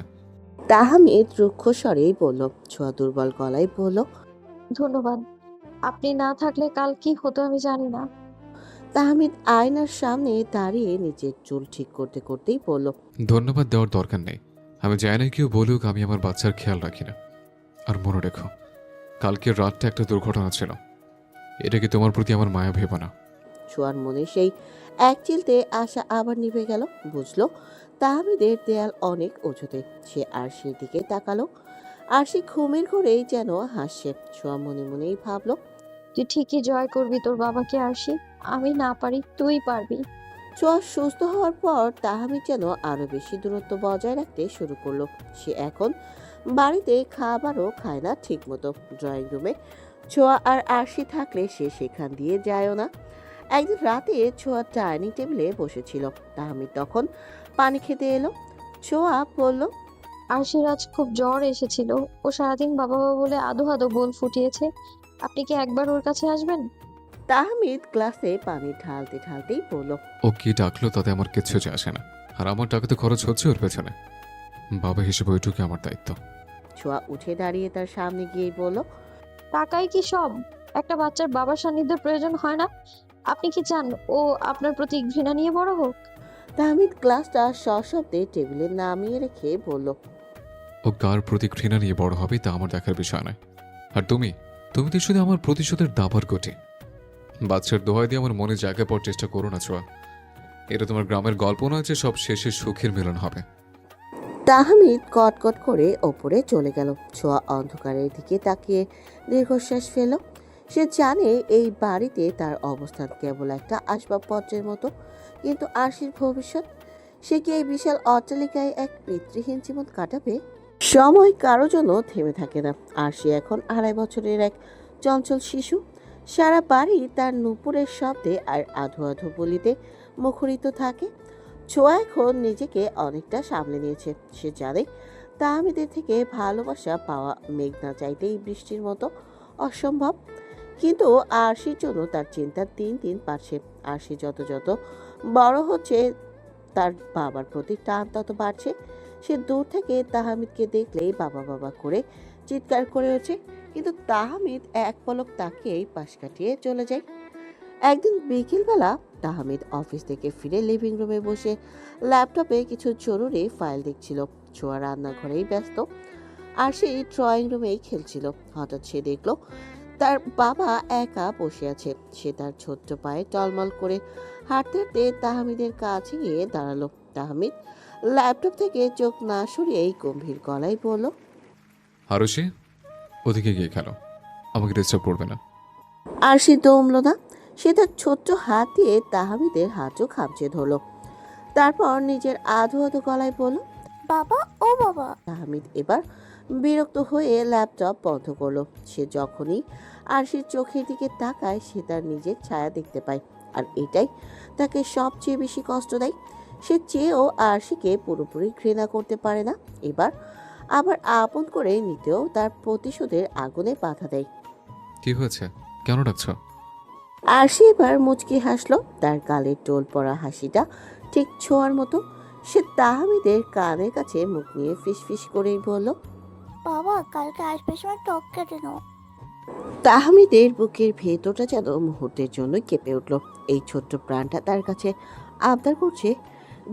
তাহমিদ রুক্ষ স্বরেই বলল। ছোঁয়া দুর্বল গলায় বলল, ধন্যবাদ। আপনি না থাকলে কাল কি হতো আমি জানি না। তাহমিদ আয়নার সামনে দাঁড়িয়ে নিজের চুল ঠিক করতে করতেই বলল, ধন্যবাদ দেওয়ার দরকার নেই। আমি জানি না কেউ বলুক আমি আমার বাচ্চার খেয়াল রাখি না। আর মনে রেখো, কালকের রাতটা একটা দুর্ঘটনা ছিল। এটা কি তোমার প্রতি আমার মায়া ভেবো না। ছোঁয়ার মনে সেই এক চিলতে আশা আবার নিভে গেল। বুঝলো তাহমিদের দেয়াল অনেক উঁচুতে। সে আরশির দিকে তাকালো। আরশি ঘুমের ঘরেই যেন হাসছে। ছোঁয়া মনে মনেই ভাবলো, তুই ঠিকই জয় করবি তোর বাবাকে আরশি। আমি না পারি, তুই পারবি। ছোঁয়া সুস্থ হওয়ার পর তাহমিদ যেন আরো বেশি দূরত্ব বজায় রাখতে শুরু করলো। সে এখন বাড়িতে খাবারও খায় না ঠিক মতো। ড্রয়িং রুমে ছোঁয়া আর আরশি থাকলে সে সেখান দিয়ে যায়ও না। একদিন রাতে ছোঁয়া ডাইনিং টেবিলে বসেছিল। তাহমিদ তখন পানি খেতে এলো। ছোঁয়া বলল, আরশির আজ খুব জ্বর এসেছিল। ও সারাদিন বাবা বাবা বলে আদো আদো বল ফুটিয়েছে। আপনি কি একবার ওর কাছে আসবেন? তাহমিদ গ্লাসে পানি ঢালতে ঢালতেই বলল, ও কি ডাকলো তাতে আমার কিচ্ছু যায় আসে না। আর আমার টাকা তো খরচ হচ্ছে ওর পেছনে। বাবা হিসেবে ওইটুকু আমার দায়িত্ব। ছোঁয়া উঠে দাঁড়িয়ে তার সামনে গিয়ে বলল, টাকাই কি সব? একটা বাচ্চার বাবার সান্নিধ্যের প্রয়োজন হয় না? আপনি কি চান ও আপনার প্রতি ঘৃণা নিয়ে বড় হোক? তাহমিদ গ্লাসটা সশব্দে টেবিলে নামিয়ে রেখে বলল, ও কার প্রতি ঘৃণা নিয়ে বড় হবে তা আমার দেখার বিষয় নয়। আর তুমি তুমি তো শুধু আমার প্রতিশোধের দাবার গোটে। বাচ্চার দোহাই দিয়ে আমার মনে জায়গা পাওয়ার চেষ্টা করো না ছোঁয়া। এটা তোমার গ্রামের গল্প নয় যে সব শেষে সুখের মিলন হবে। তাহমিদ কটকট করে ওপরে চলে গেল। ছোঁয়া অন্ধকারের দিকে তাকিয়ে দীর্ঘশ্বাস ফেল। সে জানে এই বাড়িতে তার অবস্থান কেবল একটা আসবাবপত্রের মতো, কিন্তু আরশির ভবিষ্যৎ, সে কি এই বিশাল অট্টালিকায় এক পিতৃহীন জীবন কাটাবে? সময় কারো জন্য থেমে থাকে না। আরশি এখন 2.5 বছরের এক চঞ্চল শিশু। সারা বাড়ি তার নূপুরের শব্দে আর আধো আধো বলিতে মুখরিত থাকে। ছোঁয়া এখন নিজেকে অনেকটা সামলে নিয়েছে। সে জানে তাহমিদের থেকে ভালোবাসা পাওয়া মেঘনা চাইতেই বৃষ্টির মতো অসম্ভব। কিন্তু আরশির জন্য তার চিন্তা দিন দিন বাড়ছে। আরশি যত যত বড় হচ্ছে, তার বাবার প্রতি টান তত বাড়ছে। সে দূর থেকে তাহমিদকে দেখলেই বাবা বাবা করে চিৎকার করে ওঠে, কিন্তু তাহমিদ এক পলক তাকিয়েই পাশ কাটিয়ে চলে যায়। একদিন বিকেলবেলা তাহমিদ অফিস থেকে ফিরে লিভিং রুমে বসে ল্যাপটপে কিছু জরুরি ফাইল দেখছিল। ছোঁয়া রান্নাঘরেই ব্যস্ত, আর সে ড্রয়িং রুমেই খেলছিল। হঠাৎ সে দেখলো তার বাবা একা বসে আছে। সে তার ছোট্ট পায়ে টলমল করে হাঁটতে হাঁটতে তাহমিদের কাছে গিয়ে দাঁড়ালো। তাহমিদ ল্যাপটপ থেকে চোখ না সরিয়েই গম্ভীর গলায় বলল, আরও সে ওদিকে গিয়ে খেলো, আমাকে ডিস্টার্ব করবে না। আর সে দমল না। সে তার ছোট্ট হাত দিয়ে তাহমিদের হাতও খামচে ধরলো। তারপর নিজের আধো আধো গলায় বলল, বাবা, ও বাবা। তাহমিদ এবার বিরক্ত হয়ে ল্যাপটপ বন্ধ করলো। সে যখনই আরশির চোখের দিকে তাকায়, সে তার নিজের ছায়া দেখতে পায়, আর এটাই তাকে সবচেয়ে বেশি কষ্ট দেয়। সে চেয়েও আরশিকে পুরোপুরি ঘৃণা করতে পারে না, এবার আবার আপন করে নিতেও তার প্রতিশোধের আগুনে বাধা দেয়। কি হয়েছে, কেন ডাকছো? আরশি এবার মুচকি হাসলো। তার গালের টোল পড়া হাসিটা ঠিক ছোঁয়ার মতো। সে তাহমিদের কানের কাছে মুখ নিয়ে ফিসফিস করেই বলল, বাবা, কালকে আসবে সময় টক কেটে নাও। তাহমিদের বুকের ভেতরটা যেন মুহূর্তের জন্য কেঁপে উঠল। এই ছোট্ট প্রাণটা তার কাছে আবদার করছে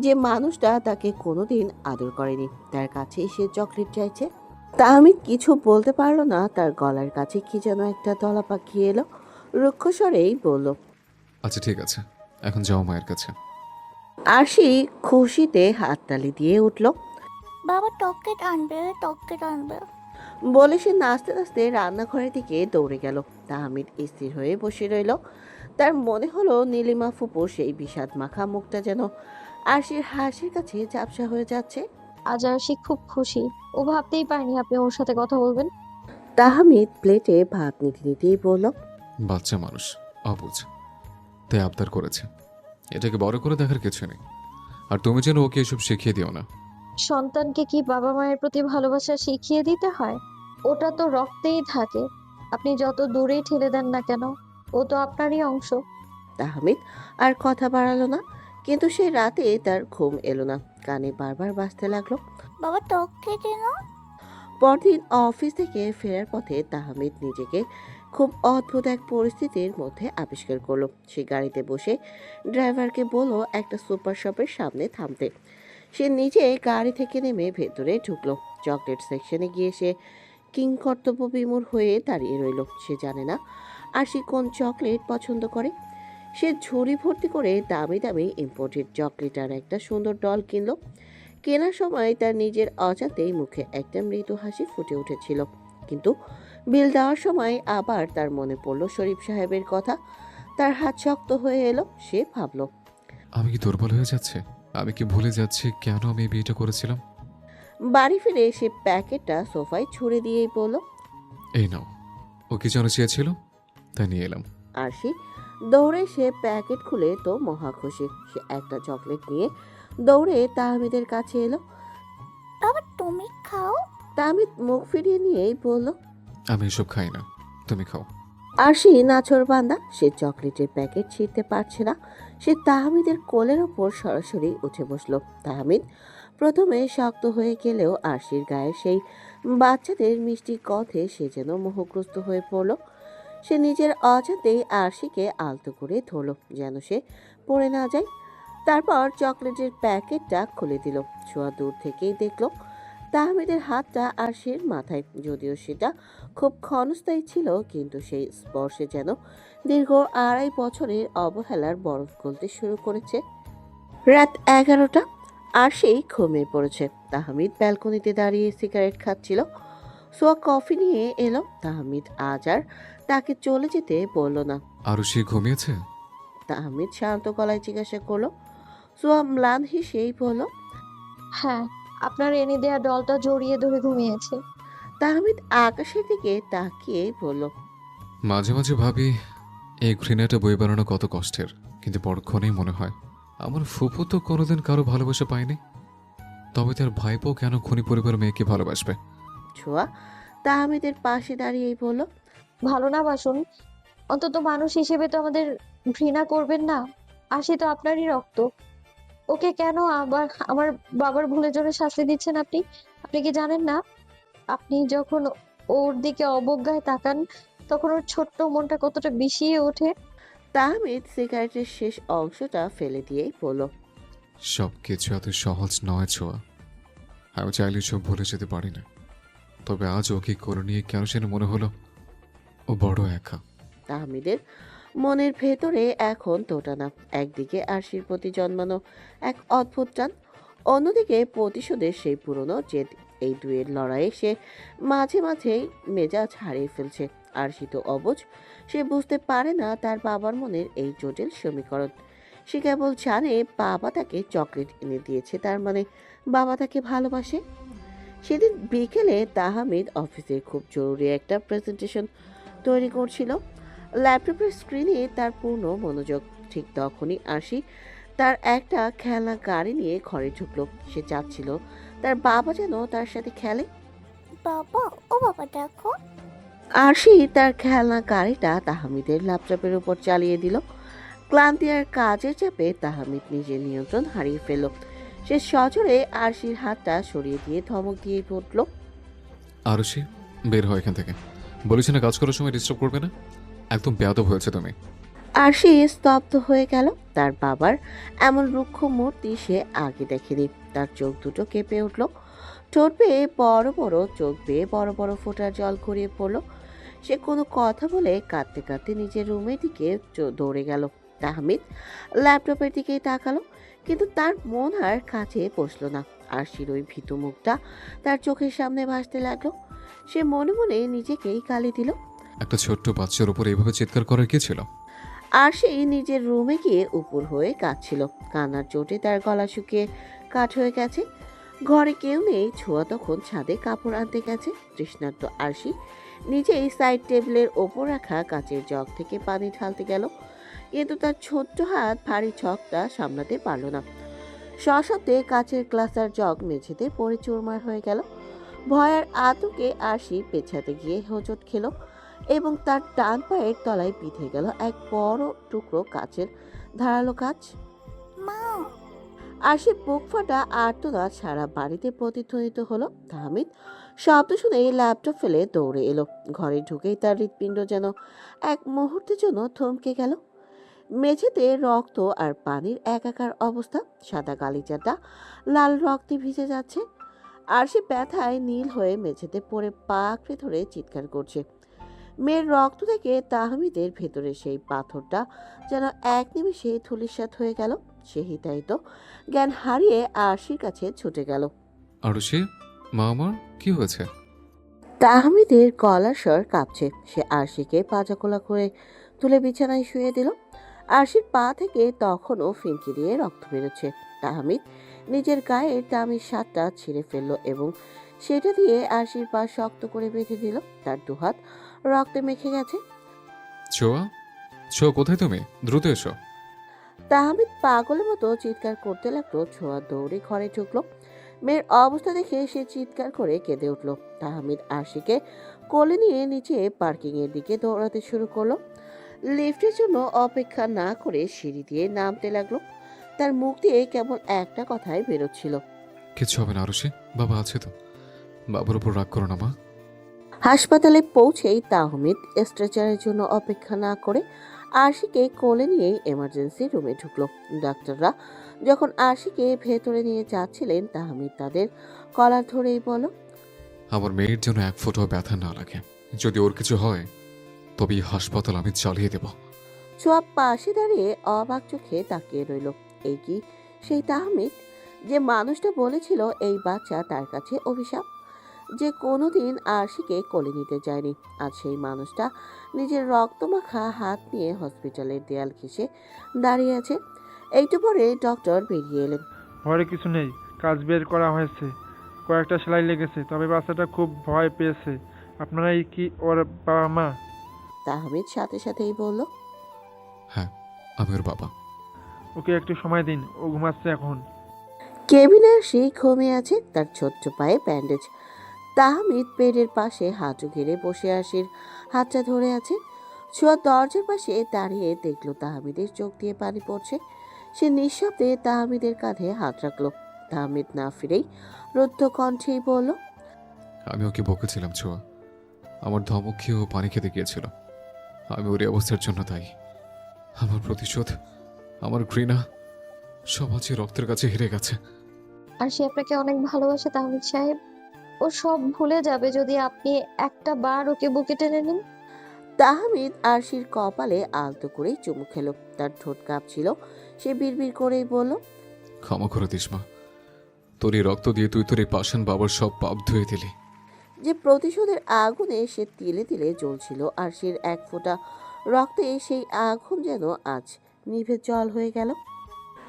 যে মানুষটা তাকে কোনোদিন আদর করেনি, তার কাছে সে চকলেট চাইছে। তাহমিদ কিছু বলতে পারলো না। তার গলার কাছে কি যেন একটা দলা পাখি এলো। রুক্ষ স্বরেই বলল, আচ্ছা ঠিক আছে, এখন যাও মায়ের কাছে। আরশি খুশিতে হাততালি দিয়ে উঠল। বাবা টক আনবে, টক আনবে। বলে সে নাচতে নাচতে রান্নাঘরের দিকে দৌড়ে গেল। তাহমিদ স্থির হয়ে বসে রইল। তার মনে হলো নীলিমা ফুপুর সেই বিষাদ মাখা মুখটা যেন আরশির হাসির কাছে ঝাপসা হয়ে যাচ্ছে। আজ আরশি খুব খুশি। ও ভাবতেই পারেনি আপনি ওর সাথে কথা বলবেন। তাহমিদ প্লেটে ভাত নিতে নিতেই বলল, বাচ্চা মানুষ, অবুঝ, তাই আবদার করেছে। এটাকে বড় করে দেখার কিছু নেই। আর তুমি যেন ওকে এসব শিখিয়ে দিও না। সন্তানকে কি বাবা মায়ের প্রতি ভালোবাসা শিখিয়ে দিতে হয়? ওটা তো রক্তেই থাকে। আপনি যত দূরেই ঠেলে দেন না কেন, ও তো আপনারই অংশ। তাহমিদ আর কথা বাড়ালো না, কিন্তু সে রাতে তার ঘুম এলো না। কানে বারবার বাজতে লাগলো। বাবা টক কেটে নাও। পরদিন অফিস থেকে ফেরার পথে তাহমিদ নিজেকে খুব অদ্ভুত এক পরিস্থিতির মধ্যে আবিষ্কার করলো। সে গাড়িতে বসে ড্রাইভারকে বলল একটা সুপার শপের সামনে থামতে। সে নিজে গাড়ি থেকে নেমে ভেতরে ঢুকলো। চকলেট সেকশনে গিয়ে সে কিংকর্তব্য বিমূঢ় হয়ে দাঁড়িয়ে রইল। সে জানে না আর সে কোন চকলেট পছন্দ করে। সে ঝুড়ি ভর্তি করে দামি দামি ইম্পোর্টেড চকলেট আর একটা সুন্দর ডল কিনলো। কেনার সময় তার নিজের অজান্তেই মুখে একটা মৃদু হাসি ফুটে উঠেছিল, কিন্তু বিল দেওয়ার সময় আবার তার মনে পড়ল শরীফ সাহেবের কথা। তার হাত শক্ত হয়ে এলো। সে ভাবল, আমি কি দুর্বল হয়ে যাচ্ছে? আমি কি ভুলে যাচ্ছি কেন আমি এই বিয়েটা করেছিলাম? বাড়ি ফিরে সে প্যাকেটটা সোফায় ছুঁড়ে দিয়েই বলল, এই নাও, ও কি যেন চেয়েছিল, তাই নিয়ে এলাম। আর সে দৌড়ে সে প্যাকেট খুলে তো মহা খুশি। সে একটা চকলেট নিয়ে দৌড়ে তাহমিদের কাছে এলো। বাবা তুমি খাও। তাহমিদ মুখ ফিরিয়ে নিয়েই বলল, আমি এসব খাই না, তুমি খাও। আরশি নাছোড়বান্দা, সে চকলেটের প্যাকেট ছিঁড়তে পারছে না। সে তাহমিদের কোলের ওপর সরাসরি উঠে বসলো। তাহমিদ প্রথমে শক্ত হয়ে গেলেও আরশির গায়ে সেই বাচ্চাদের মিষ্টি কথে সে যেন মোহগ্রস্ত হয়ে পড়ল। সে নিজের অজান্তেই আরশিকে আলতো করে ধরল যেন সে পড়ে না যায়। তারপর চকলেটের প্যাকেটটা খুলে দিল। ছোঁয়া দূর থেকেই দেখল তাহমিদের হাতটা আরশির মাথায়, যদিও সেটা খুব ক্ষণস্থায়ী ছিল, কিন্তু সেই স্পর্শে যেন দীর্ঘ 2.5 বছরের অবহেলার বরফ গলতে শুরু করেছে। রাত 11টা। আরশি ঘুমিয়ে পড়েছে। তাহমিদ ব্যালকনিতে দাঁড়িয়ে সিগারেট খাচ্ছিল। সোয়া কফি নিয়ে এলো। তাহমিদ আজ আর তাকে চলে যেতে বলল না। আরও সে ঘুমিয়েছে? তাহমিদ শান্ত গলায় জিজ্ঞাসা করলো। সোয়া ম্লান হেসেই বলল। হ্যাঁ, আপনার এনে দেয়া ডলটা জড়িয়ে ধরে ঘুমিয়েছে। তাহমিদ আকাশের দিকে তাকিয়ে বলল। মাঝে মাঝে ভাবি এই ঘৃণাটা বই বানানো কত কষ্টের, কিন্তু পরক্ষণেই মনে হয় আমার ফুপু তো কোনোদিন কারো ভালোবাসা পায়নি, তবে তার ভাইপো কেন খনি পরিবার মেয়েকে ভালোবাসবে? ছোঁয়া তাহমিদের পাশে দাঁড়িয়েই বলল। ভালো না বাসুন, অন্তত মানুষ হিসেবে তো আমাদের ঘৃণা করবেন না। আশি তো আপনারই রক্ত। ওকে কেন আবার আমার বাবার ভুলের জন্য শাস্তি দিচ্ছেন আপনি? আপনি কি জানেন না, আপনি যখন ওর দিকে অবজ্ঞায় তাকান তখন ওর ছোট্ট মনটা কতটা বিষিয়ে ওঠে? তাহমিদ সিগারেটের শেষ অংশটা ফেলে দিয়েই বলল। সব কিছু এত সহজ নয় ছোঁয়া। আমি চাইলে সব ভুলে যেতে পারি না, তবে আজ ওকে করে নিয়ে কেন যেন মনে হলো ও বড় একা। তাহমিদের মনের ভেতরে এখন দোটানা। একদিকে আরশির প্রতি জন্মানো এক অদ্ভুত টান, অন্যদিকে প্রতিশোধের সেই পুরনো জেদ। এই দুয়ের লড়াইয়ে সে মাঝে মাঝেই মেজাজ হারিয়ে ফেলছে। আরশি তো অবুঝ, সে বুঝতে পারে না তার বাবার মনের এই জটিল সমীকরণ। সে কেবল জানে বাবা তাকে চকলেট এনে দিয়েছে, তার মানে বাবা তাকে ভালোবাসে। সেদিন বিকেলে তাহমিদ অফিসে খুব জরুরি একটা প্রেজেন্টেশন তৈরি করছিল। ল্যাপটপের স্ক্রিনে তার পূর্ণ মনোযোগ। ঠিক তখনই আরশি তার একটা খেলনা গাড়ি নিয়ে ঘরে ঢুকলো। সে চাচ্ছিল তার বাবা যেন তার সাথে খেলে। বাবা, ও বাবা দেখো। আরশি তার খেলনা গাড়িটা তাহমিদের ল্যাপটপের উপর চালিয়ে দিল। ক্লান্তি আর কাজের চাপে তাহমিদ নিজের নিয়ন্ত্রণ হারিয়ে ফেলল। সে সজোরে আরশির হাতটা সরিয়ে দিয়ে ধমক দিয়ে উঠল। আরও সে বের হয় এখান থেকে, বলেছি না কাজ করার সময় ডিস্টার্ব করবে না। একদম বেয়াদব হয়েছে তুমি। আরশি স্তব্ধ হয়ে গেল। তার বাবার এমন রুক্ষ মূর্তি সে আগে দেখেনি। তার চোখ দুটো কেঁপে উঠল। ঠোঁট বেয়ে বড় বড় চোখ বেয়ে বড় বড় ফোঁটার জল গড়িয়ে পড়ল। সে কোনো কথা বলে কাঁদতে কাঁদতে নিজের রুমের দিকে দৌড়ে গেল। তাহমিদ ল্যাপটপের দিকেই তাকালো, কিন্তু তার মন আর কাছে বসলো না। আরশির ওই ভীতু মুখটা তার চোখের সামনে ভাসতে লাগলো। সে মনে মনে নিজেকেই গালি দিল। একটা ছোট্ট বাচ্চার উপর এইভাবে চিৎকার করার কি ছিল? আরশি নিজের রুমে গিয়ে উপর হয়ে কাঁদছিল। কান্নার চোটে তার গলা শুকিয়ে কাঠ হয়ে গেছে। ঘরে কেউ নেই। ছোঁয়া তখন ছাদে কাপড় আনতে গেছে। তৃষ্ণার্ত আরশি নিজেই সাইড টেবিলের ওপর রাখা কাচের জগ থেকে পানি ঢালতে গেল, কিন্তু তার ছোট্ট হাত ভারী ছকটা সামলাতে পারল না। সশব্দে কাচের গ্লাস আর জগ মেঝেতে পড়ে চুরমার হয়ে গেল। ভয়ের আতঙ্কে আরশি পেছাতে গিয়ে হোঁচট খেল এবং তার ডান পায়ের তলায় বিঁধে গেল এক বড় টুকরো কাচের ধারালো কাচ। মা, আরশি বুক ফাটা আর্তনাদ সারা বাড়িতে প্রতিধ্বনিত হলো। তাহমিদ শব্দ শুনে ল্যাপটপ ফেলে দৌড়ে এলো। ঘরে ঢুকেই তার হৃৎপিণ্ড যেন এক মুহূর্তের জন্য থমকে গেল। মেঝেতে রক্ত আর পানির একাকার অবস্থা। সাদা গালিচাটা লাল রক্তে ভিজে যাচ্ছে। আরশি ব্যথায় নীল হয়ে মেঝেতে পড়ে পা আঁকড়ে ধরে চিৎকার করছে। মেয়ের রক্ত থেকে তাহমিদের ভেতরে সেই পাথরটা যেন এক নিমেষে ধূলিসাৎ হয়ে গেল। সে হিতাহিত জ্ঞান হারিয়ে আরশির কাছে ছুটে গেল। আরও সে মা আমার কি হয়েছে? তাহমিদের গলার স্বর কাঁপছে। সে আরশিকে পাজাকোলা করে তুলে বিছানায় শুয়ে দিল। আরশির পা থেকে তখনও ফিনকি দিয়ে রক্ত বেরোচ্ছে। তাহমিদ নিজের গায়ের দামি শার্টটা ছিঁড়ে ফেলল এবং সেটা দিয়ে আরশির পা শক্ত করে বেঁধে দিল। তার দুহাত রক্তে মেখে গেছে। ছোঁয়া, ছোঁয়া কোথায় তুমি? দ্রুত এসো। তাহমিদ পাগলের মতো চিৎকার করতে লাগলো। ছোঁয়া দৌড়ে ঘরে ঢুকলো। মেয়ের অবস্থা দেখে সে চিৎকার করে কেঁদে উঠল। তাহমিদ আরশিকে কোলে নিয়ে নিচে পার্কিং এর দিকে দৌড়াতে শুরু করলো। লিফটের জন্য অপেক্ষা না করে সিঁড়ি দিয়ে নামতে লাগলো। তার মুখ দিয়ে কেবল একটা কথাই বেরোচ্ছিল, কিছু হবে না আরুষি, বাবা আছে তো। বাবার উপর রাগ করো না মা। হাসপাতালে পৌঁছেই তাহমিদ স্ট্রেচারের জন্য অপেক্ষা না করে আরশিকে কোলে নিয়েই এমার্জেন্সি রুমে ঢুকলো। ডাক্তাররা যখন আরশিকে ভেতরে নিয়ে যাচ্ছিলেন, তাহমিদ তাদের কলার ধরেই বলল, আমার মেয়ের জন্য এক ফোঁটাও ব্যথা না লাগে। যদি ওর কিছু হয় তবে এই হাসপাতাল আমি চালিয়ে দেব। ছোঁয়া পাশে দাঁড়িয়ে অবাক চোখে তাকিয়ে রইল। এই কি সেই তাহমিদ যে মানুষটা বলেছিল এই বাচ্চা তার কাছে অভিশাপ, যে কোনোদিন আরশিকে কোলে নিতে চায়নি? আজ সেই মানুষটা নিজের রক্তমাখা হাত নিয়ে হসপিটালের দেয়াল ঘেঁষে দাঁড়িয়ে আছে। একটু পরে ডক্টর বেরিয়ে এলেন। ভয়ের কিছু নেই, কাজ বের করা হয়েছে, কয়েকটা সেলাই লেগেছে, তবে বাচ্চাটা খুব ভয় পেয়েছে। আপনারাই কি ওর বাবা মা? তাহমিদ সাথে সাথেই বলল, হ্যাঁ, আমি ওর বাবা। ওকে একটু সময় দিন, ও ঘুমাচ্ছে এখন। কেবিনে সেই ঘুমিয়ে আছে, তার ছোট্ট পায়ে ব্যান্ডেজ। তাহমিদ বেডের পাশে হাঁটু ঘিরে বসে আরশির হাতটা ধরে আছে। ছোঁয়া দরজার পাশে দাঁড়িয়ে দেখলো তাহমিদের চোখ দিয়ে পানি পড়ছে। সে নিঃশব্দে তাহমিদের কাঁধে হাত রাখলো। তাহমিদ না ফিরেই রুদ্ধ কণ্ঠেই বলল, আমি ওকে বকেছিলাম ছোঁয়া। আমার ধমক খেয়ে ও পানি খেতে গিয়েছিল। আমি ওর এই অবস্থার জন্য দায়ী। আমার প্রতিশোধ, আমার ঘৃণা সব আজ এই রক্তের কাছে হেরে গেছে। আর সে আপনাকে অনেক ভালোবাসে তাহমিদ সাহেব। ও সব ভুলে যাবে যদি আপনি একটা বার ওকে বুকে টেনে নেন। তাহমিদ আরশির কপালে আলতো করে চুমু খেলো। তার ঠোঁট কাঁপছিল। সে বিড়বিড় করেই বলল, ক্ষমা করে দিস মা। তোর এই রক্ত দিয়ে তুই তোর এই পাষাণ বাবার সব পাপ ধুয়ে দিলি। যে প্রতিশোধের আগুনে সে তিলে তিলে জ্বলছিল, আরশির এক ফোঁটা রক্তে সেই আগুন যেন আজ নিভে জল হয়ে গেল।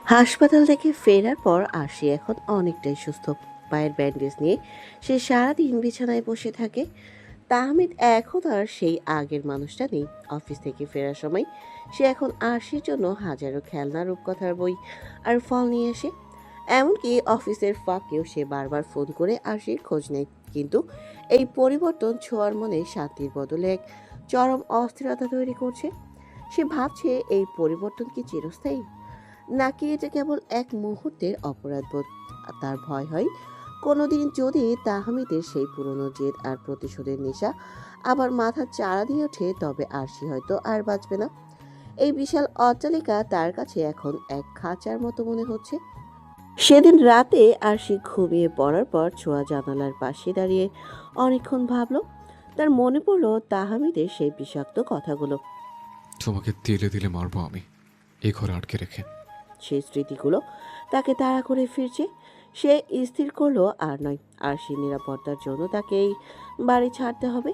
হাসপাতাল থেকে ফেরার পর আরশি এখন অনেকটাই সুস্থ। পায়ের ব্যান্ডেজ নিয়ে সে সারাদিন বিছানায় বসে থাকে। তাহমিদ এখন আর সেই আগের মানুষটা নেই। অফিস থেকে ফেরার সময় সে এখন আরশির জন্য হাজারো খেলনা, রূপকথার বই আর ফল নিয়ে আসে। এমনকি অফিসের ফাঁকেও সে বারবার ফোন করে আরশির খোঁজ নেয়। কিন্তু এই পরিবর্তন ছোঁয়ার মনে শান্তির বদলে এক চরম অস্থিরতা তৈরি করছে। সে ভাবছে এই পরিবর্তন কি চিরস্থায়ী, নাকি এটা কেবল এক মুহূর্তের অপরাধবোধ। তার ভয় হয় কোনোদিন যদি তাহমিদের সেই পুরনো জেদ আর প্রতিশোধের নেশা আবার মাথার চাড়া দিয়ে ওঠে, তবে আরশি হয়তো আর বাঁচবে না। এই বিশাল অট্টালিকা তার কাছে এখন এক খাঁচার মতো মনে হচ্ছে। সেদিন রাতে আরশি ঘুমিয়ে পড়ার পর ছোঁয়া জানালার পাশে দাঁড়িয়ে অনেকক্ষণ ভাবলো। তার মনে পড়লো তাহমিদের সেই বিষাক্ত কথাগুলো। তোমাকে তিলে তিলে মারবো আমি, এই ঘরে আটকে রেখে। সেই স্মৃতিগুলো তাকে তাড়া করে ফিরছে। সে স্থির করলো আর নয়, আরশির নিরাপত্তার জন্য তাকে এই বাড়ি ছাড়তে হবে।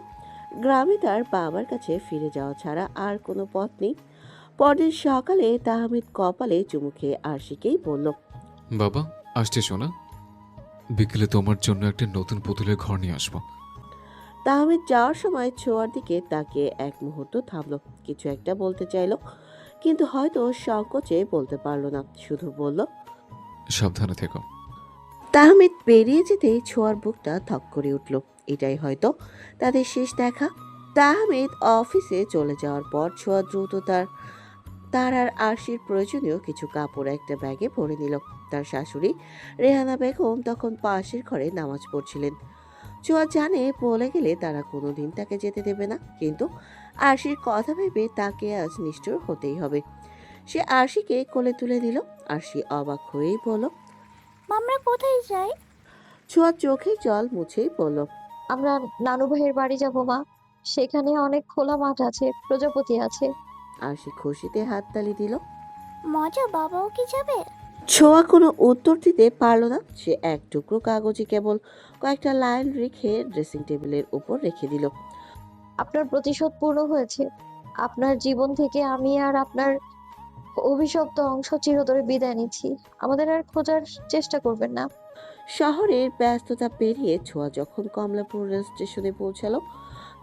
গ্রামে তার বাবার কাছে ফিরে যাওয়া ছাড়া আর কোনো পথ নেই। পরদিন সকালে তাহমিদ কপালে চুমু খেয়ে আরশিকেই বলল, বাবা আসছে শোনা, বিকেলে তোমার জন্য একটা নতুন পুতুলের ঘর নিয়ে আসবো। তাহমিদ যাওয়ার সময় ছোঁয়ার দিকে তাকিয়ে এক মুহূর্ত থামলো। কিছু একটা বলতে চাইলো, কিন্তু হয়তো সংকোচে বলতে পারলো না। শুধু বলল, সাবধানে থেকো। তাহমিদ বেরিয়ে যেতেই ছোঁয়ার বুকটা থক করে উঠল। এটাই হয়তো তাদের শেষ দেখা। তাহমিদ অফিসে চলে যাওয়ার পর ছোঁয়া দ্রুত তার আর আরশির প্রয়োজনীয় কিছু কাপড় একটা ব্যাগে ভরে নিল। তার শাশুড়ি রেহানা বেগম তখন পাশের ঘরে নামাজ পড়ছিলেন। ছোঁয়া জানে বলে গেলে তারা কোনোদিন তাকে যেতে দেবে না, কিন্তু আরশির কথা ভেবে তাকে আজ নিষ্ঠুর হতেই হবে। সে আরশিকে কোলে তুলে নিল। আরশি অবাক হয়েই বলল, আমরা কোথায় যাই? ছোঁয়া চোখে জল মুছেই বলল, আমরা নানু ভাইয়ের বাড়ি যাব মা। সেখানে অনেক খোলা মাঠ আছে, প্রজাপতি আছে। আরশি খুশিতে হাততালি দিল। মজা, বাবাও কি যাবে? ছোঁয়া কোনো উত্তর দিতে পারল না। সে এক টুকরো কাগজে কেবল কয়েকটা লাইন রেখে ড্রেসিং টেবিলের উপর রেখে দিল। আপনার প্রতিশোধ পূর্ণ হয়েছে। আপনার জীবন থেকে আমি আর আপনার অভিশপ্ত অংশ চিরতরে বিদায় নিচ্ছি। আমাদের আর খোঁজার চেষ্টা করবেন না। শহরের ব্যস্ততা পেরিয়ে ছোঁয়া যখন কমলাপুর রেল স্টেশনে পৌঁছালো,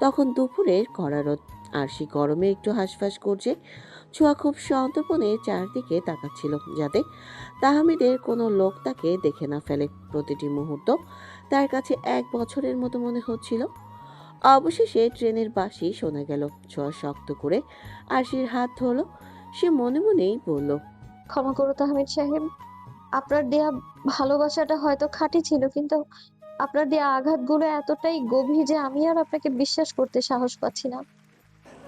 তখন দুপুরের কড়া রোদ। আরশি গরমে একটু হাঁসফাঁস করছে। ছোঁয়া খুব সন্তর্পণে চারদিকে তাকাচ্ছিল, যাতে তাহমিদের কোনো লোক তাকে দেখে না ফেলে। প্রতিটি মুহূর্ত তার কাছে এক বছরের মতো মনে হচ্ছিল। অবশেষে ট্রেনের বাঁশি শোনা গেল। ছোঁয়া শক্ত করে আরশির হাত ধরল। সে মনে মনেই বলল, ক্ষমা করো তাহমিদ সাহেব। আপনার দেয়া ভালোবাসাটা হয়তো খাঁটি ছিল, কিন্তু আপনার দেয়া আঘাতগুলো এতটাই গভীর যে আমি আর আপনাকে বিশ্বাস করতে সাহস পাচ্ছি না।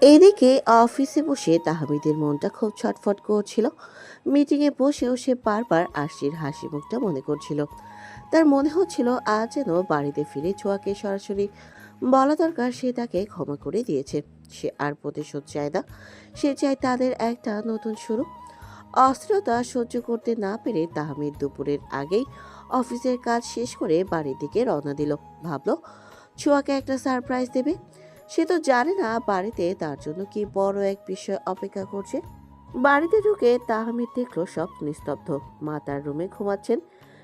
এইদিকে অফিসে বসে তাহমিদের মনটা খুব ছটফট করছিল। মিটিংয়ে বসেও সে বারবার আরশির হাসি মুখটা মনে করছিল। তার মনে হচ্ছিল আজ যেন বাড়িতে ফিরে ছোঁয়াকে সরাসরি বলা দরকার সে তাকে ক্ষমা করে দিয়েছে। সে আর প্রতিশোধ চায় না, সে চায় তাদের একটা নতুন শুরু। অস্থিরতা সহ্য করতে না পেরে তাহমিদ দুপুরের আগেই অফিসের কাজ শেষ করে বাড়ির দিকে রওনা দিল। ভাবলো ছোঁয়াকে একটা সারপ্রাইজ দেবে। সে তো জানে না বাড়িতে তার জন্য কি বড় এক বিষয় অপেক্ষা করছে। বাড়িতে ঢুকে তাহমিদ দেখলো সব নিস্তব্ধ। মা তার রুমে ঘুমাচ্ছেন।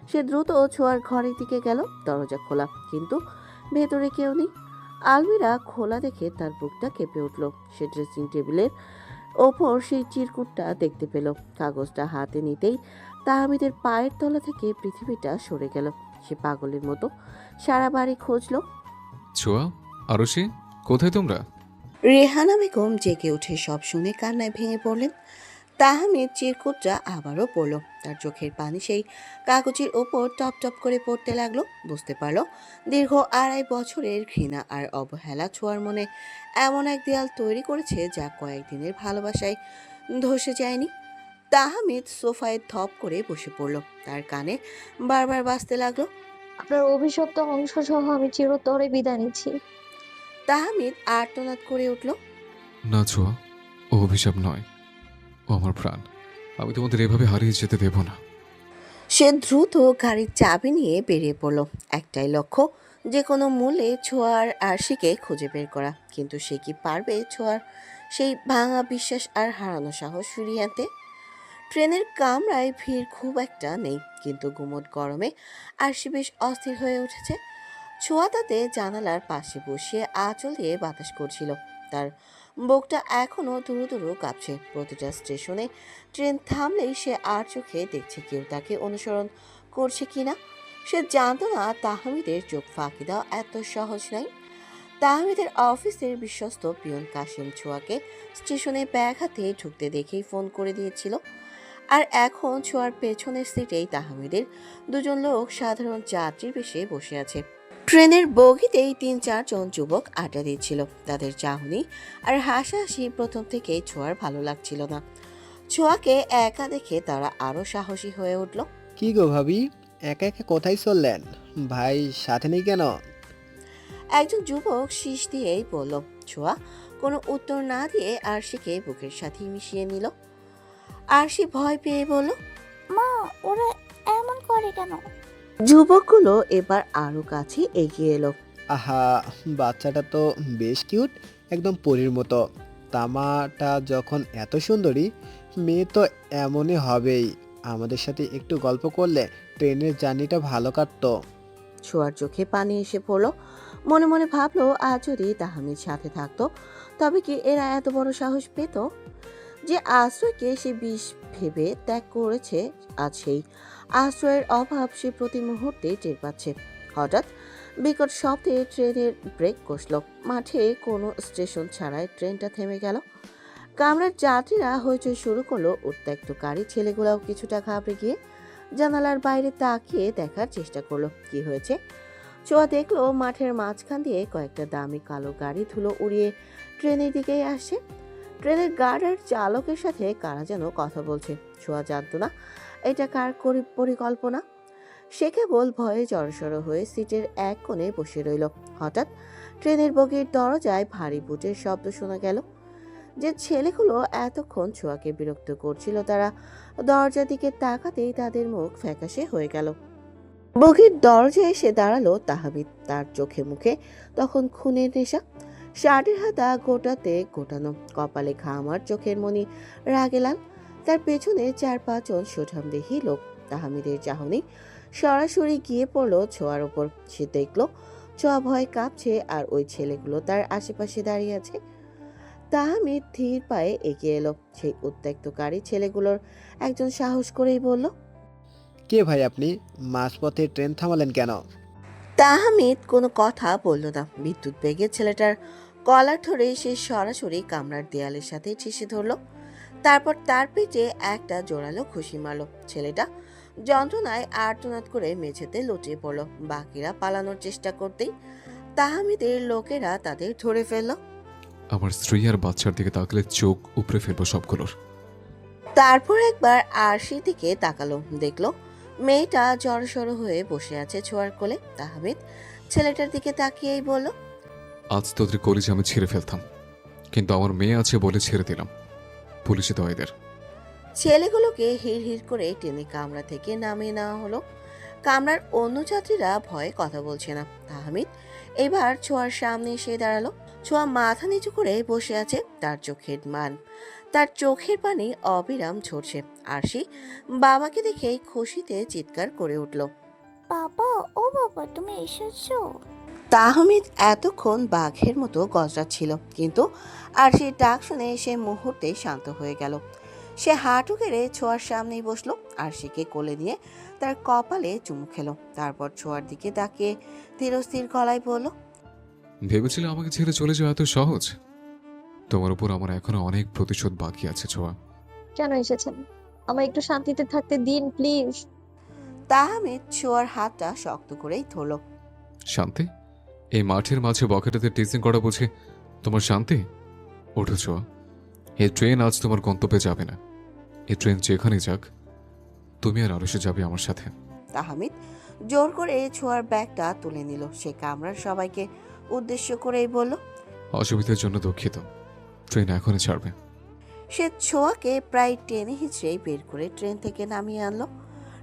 সে দ্রুত ছোঁয়ার ঘরের দিকে গেল। দরজা খোলা, কিন্তু ভেতরে কেউ নেই। আলমিরা খোলা দেখে তার বুকটা কেঁপে উঠল। সে ড্রেসিং টেবিলের ওপর সেই চিরকুটটা দেখতে পেল। কাগজটা হাতে নিতেই তাহমিদের পায়ের তলা থেকে পৃথিবীটা সরে গেল। সে পাগলের মতো সারা বাড়ি খুঁজলো। ছোঁয়া, আরশি, কোথায় তোমরা? রেহানা বেগম জেগে উঠে সব শুনে কান্নায় ভেঙে পড়লেন। তাহমিদ চিরকুটটা আবারও পড়ল। তার চোখের পানি সেই কাগজের ওপর টপ টপ করে পড়তে লাগলো। বুঝতে পারল দীর্ঘ 2.5 বছরের ঘৃণা আর অবহেলা ছোঁয়ার মনে এমন এক দেয়াল তৈরি করেছে যা কয়েকদিনের ভালোবাসায় ধসে যায়নি। তাহমিদ সোফায় থপ করে বসে পড়ল। তার কানে বারবার বাজতে লাগলো। আপনার অভিশপ্ত অংশ সহ আমি চিরতরে বিদায় নিচ্ছি। তাহমিদ আর্তনাদ করে উঠল। না ছোঁয়া, ও অভিশাপ নয়, ও আমার প্রাণ। আমি তোমাদের এভাবে হারিয়ে যেতে দেব না। সে দ্রুত গাড়ির চাবি নিয়ে বেরিয়ে পড়ল। একটাই লক্ষ্য, যে কোনো মূল্যে ছোঁয়ার আরশিকে খুঁজে বের করা। কিন্তু সে কি পারবে ছোঁয়ার সেই ভাঙা বিশ্বাস আর হারানো সাহস ফিরিয়ে আনতে? ট্রেনের কামরায় ভিড় খুব একটা নেই, কিন্তু গুমোট গরমে আরশি বেশ অস্থির হয়ে উঠেছে। ছোঁয়া তাতে জানালার পাশে বসিয়ে আঁচল দিয়ে বাতাস করছিল। তার বুকটা এখনো দুরু দুরু কাঁপছে। প্রতিটা স্টেশনে ট্রেন থামলেই সে আর চোখে দেখছে কেউ তাকে অনুসরণ করছে কিনা। সে জানতো না তাহমিদের চোখ ফাঁকি দেওয়া এত সহজ নয়। তাহমিদের অফিসের বিশ্বস্ত পিয়ন কাশিম ছোঁয়াকে স্টেশনে ব্যাগ হাতে ঢুকতে দেখেই ফোন করে দিয়েছিল। আর এখন ছোঁয়ার পেছনের সিটেই তাহমিদের দুজন লোক সাধারণ যাত্রীর বেশে বসে আছে। ট্রেনের বগিতেই 3-4 জন যুবক আড্ডা দিচ্ছিল। তাদের চাহনি আর হাসাহাসি প্রথম থেকেই ছোঁয়ার ভালো লাগছিল না। ছোঁয়াকে একা দেখে তারা আরো সাহসী হয়ে উঠল। কি গো ভাবি, একা একা কোথায় চললেন? ভাই সাথে নেই কেন? একজন যুবক শীষ দিয়েই বলল। ছোঁয়া কোনো উত্তর না দিয়ে আরশিকে বুকের সাথে মিশিয়ে নিল। আরশি ভয় পেয়ে বলল, মা, ওরা এমন করে কেন? যুবকগুলো এবার আরো কাছে এগিয়ে এলো। আহা, বাচ্চাটা তো বেশ কিউট, একদম পরীর মতো। তামাটা যখন এত সুন্দরী, মেয়ে তো এমনই হবেই। আমাদের সাথে একটু গল্প করলে ট্রেনের জার্নিটা ভালো কাটতো। ছোঁয়ার চোখে পানি এসে পড়লো। মনে মনে ভাবলো আজ যদি তাহমিদ সাথে থাকতো তবে কি এরা এত বড় সাহস পেত? যে আশ্রয়কে সে বিষ ভেবে ত্যাগ করেছে, আজ সেই আশ্রয়ের অভাব সে প্রতি মুহূর্তে টের পাচ্ছে। হঠাৎ বিকট শব্দে ট্রেনের ব্রেক কষল। মাঠে কোনো স্টেশন ছাড়াই ট্রেনটা থেমে গেল। কামরার যাত্রীরা হইচই শুরু করলো। উত্ত্যক্তকারী ছেলেগুলাও কিছুটা ঘাবড়ে গিয়ে জানালার বাইরে তাকিয়ে দেখার চেষ্টা করলো কি হয়েছে। ছোঁয়া দেখলো মাঠের মাঝখান দিয়ে কয়েকটা দামি কালো গাড়ি ধুলো উড়িয়ে ট্রেনের দিকেই আসছে। ট্রেনের গার্ড আর চালকের সাথে কারা যেন কথা বলছে। ছোঁয়া জানতো না এটা কার পরিকল্পনা। সে কেবল ভয়ে জড়সড় হয়ে সিটের এক কোণে বসে রইল। হঠাৎ ট্রেনের বগির দরজায় ভারী বুটের শব্দ শোনা গেল। যে ছেলেগুলো এতক্ষণ ছোঁয়াকে বিরক্ত করছিল তারা দরজার দিকে তাকাতেই তাদের মুখ ফ্যাকাশে হয়ে গেল। বগির দরজায় এসে দাঁড়ালো তাহমিদ। তার চোখে মুখে তখন খুনের নেশা। শার্টের হাতা গোটাতে গোটানো, কপালে ঘাম আর চোখের মনি রাগে লাল। তার পেছনে 4-5 জন সুঠামদেহী লোক। তাহমিদের চাহনি সরাসরি গিয়ে পড়লো ছোঁয়ার ওপর। সে দেখলো ছোঁয়া ভয় কাঁপছে আর ওই ছেলেগুলো তার আশেপাশে দাঁড়িয়ে আছে। তাহমিদ ধীর পায়ে এগিয়ে এলো। সেই উত্ত্যক্তকারী ছেলেগুলোর একজন সাহস করেই বলল, কে ভাই আপনি? মাঝপথে ট্রেন থামালেন কেন? তাহমিদ কোনো কথা বলল না। বিদ্যুৎ বেগে ছেলেটার কলার ধরে সে সরাসরি কামরার দেয়ালের সাথে ঠেসে ধরল। তারপর তার পেটে একটা জোরালো ঘুষি মারল। ছেলেটা যন্ত্রণায় আর্তনাদ করে মেঝেতে লুটিয়ে পড়ল। বাকিরা পালানোর চেষ্টা করতেই তাহমিদের লোকেরা তাদের ধরে ফেলল। আমার স্ত্রী আর বাচ্চার দিকে তাকলে চোখ উপড়ে ফেলবো সবগুলোর। তারপর একবার আরশির দিকে তাকালো, দেখলো মেয়েটা জড়সড় হয়ে বসে আছে ছোঁয়ার কোলে। তাহমিদ ছেলেটার দিকে তাকিয়েই বলল, আজ তোদের কলেজে আমি ছেড়ে ফেলতাম, কিন্তু আমার মেয়ে আছে বলে ছেড়ে দিলাম। পুলিশে তো এদের। ছেলেগুলোকে হিড় হিড় করে টেনে কামরা থেকে নামিয়ে নেওয়া হলো। কামরার অন্য যাত্রীরা ভয়ে কথা বলছে না। তাহমিদ এবার ছোঁয়ার সামনে এসে দাঁড়ালো। ছোঁয়া মাথা নিচু করে বসে আছে, তার চোখের পানি অবিরাম ঝরছে। আরশি বাবাকে দেখে খুশিতে চিৎকার করে উঠল। বাবা, ও বাবা, তুমি এসেছো? তাহমিদ এতক্ষণ বাঘের মতো গজরাচ্ছিল, কিন্তু আরশির ডাক শুনে সে মুহূর্তে শান্ত হয়ে গেল। সে হাঁটু গেড়ে ছোঁয়ার সামনেই বসলো, আরশিকে কোলে নিয়ে তার কপালে চুমু খেলো। তারপর ছোঁয়ার দিকে তাকিয়ে ধীরস্থির গলায় বলল, ভেবেছিলে আমাকে ছেড়ে চলে যাওয়া এত সহজ? তোমার উপর আমার এখনো অনেক প্রতিশোধ বাকি আছে ছোঁয়া। কেন এসেছেন? আমায় একটু শান্তিতে থাকতে দিন প্লিজ। তাহমিদ ছোঁয়ার হাতটা শক্ত করেই ধরল। শান্তি? এই মাঠের মাঝে বকেটাতে টিচিং করা বুঝে তোমার শান্তি? ওঠো ছোঁয়া, এই ট্রেন আজ তোমার গন্তব্যে যাবে না। এই ট্রেন যেখানে যাক, তুমি আর আরশে যাবে আমার সাথে। তাহমিদ জোর করে ছোঁয়ার ব্যাগটা তুলে নিল। সে কামরার সবাইকে উদ্দেশ্য করেই বলল, অসুবিধার জন্য দুঃখিত, ট্রেন এখনই ছাড়বে। সে ছোঁয়াকে প্রায় টেনে হিঁচড়েই বের করে ট্রেন থেকে নামিয়ে আনলো।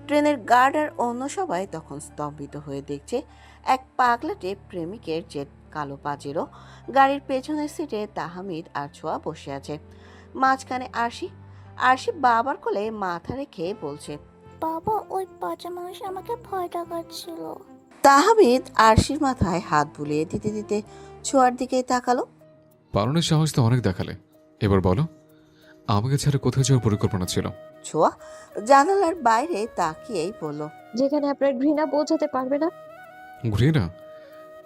ট্রেনের গার্ড আর অন্য সবাই তখন স্তম্ভিত হয়ে দেখছে এক পাগলাটে প্রেমিকের জেট কালো পাজেরো গাড়ির পেছনের সিটে তাহমিদ আর ছোঁয়া বসে আছে। মাঝখানে আরশি বাবার কোলে মাথা রেখে বলছে, বাবা, ওই পচা মানুষ আমাকে ভয় দেখাচ্ছিল। তাহমিদ আরশির মাথায় হাত বুলিয়ে দিতে দিতে ছোঁয়ার দিকে তাকালো। পালনের সাহস তো অনেক দেখালে, এবার বলো আমাকে ছাড়া কোথায় যাওয়ার পরিকল্পনা ছিল? ছোঁয়া জানালার বাইরে তাকিয়েই বলল, যেখানে আপনার ঘৃণা পৌঁছাতে পারবে না। ঘৃণা?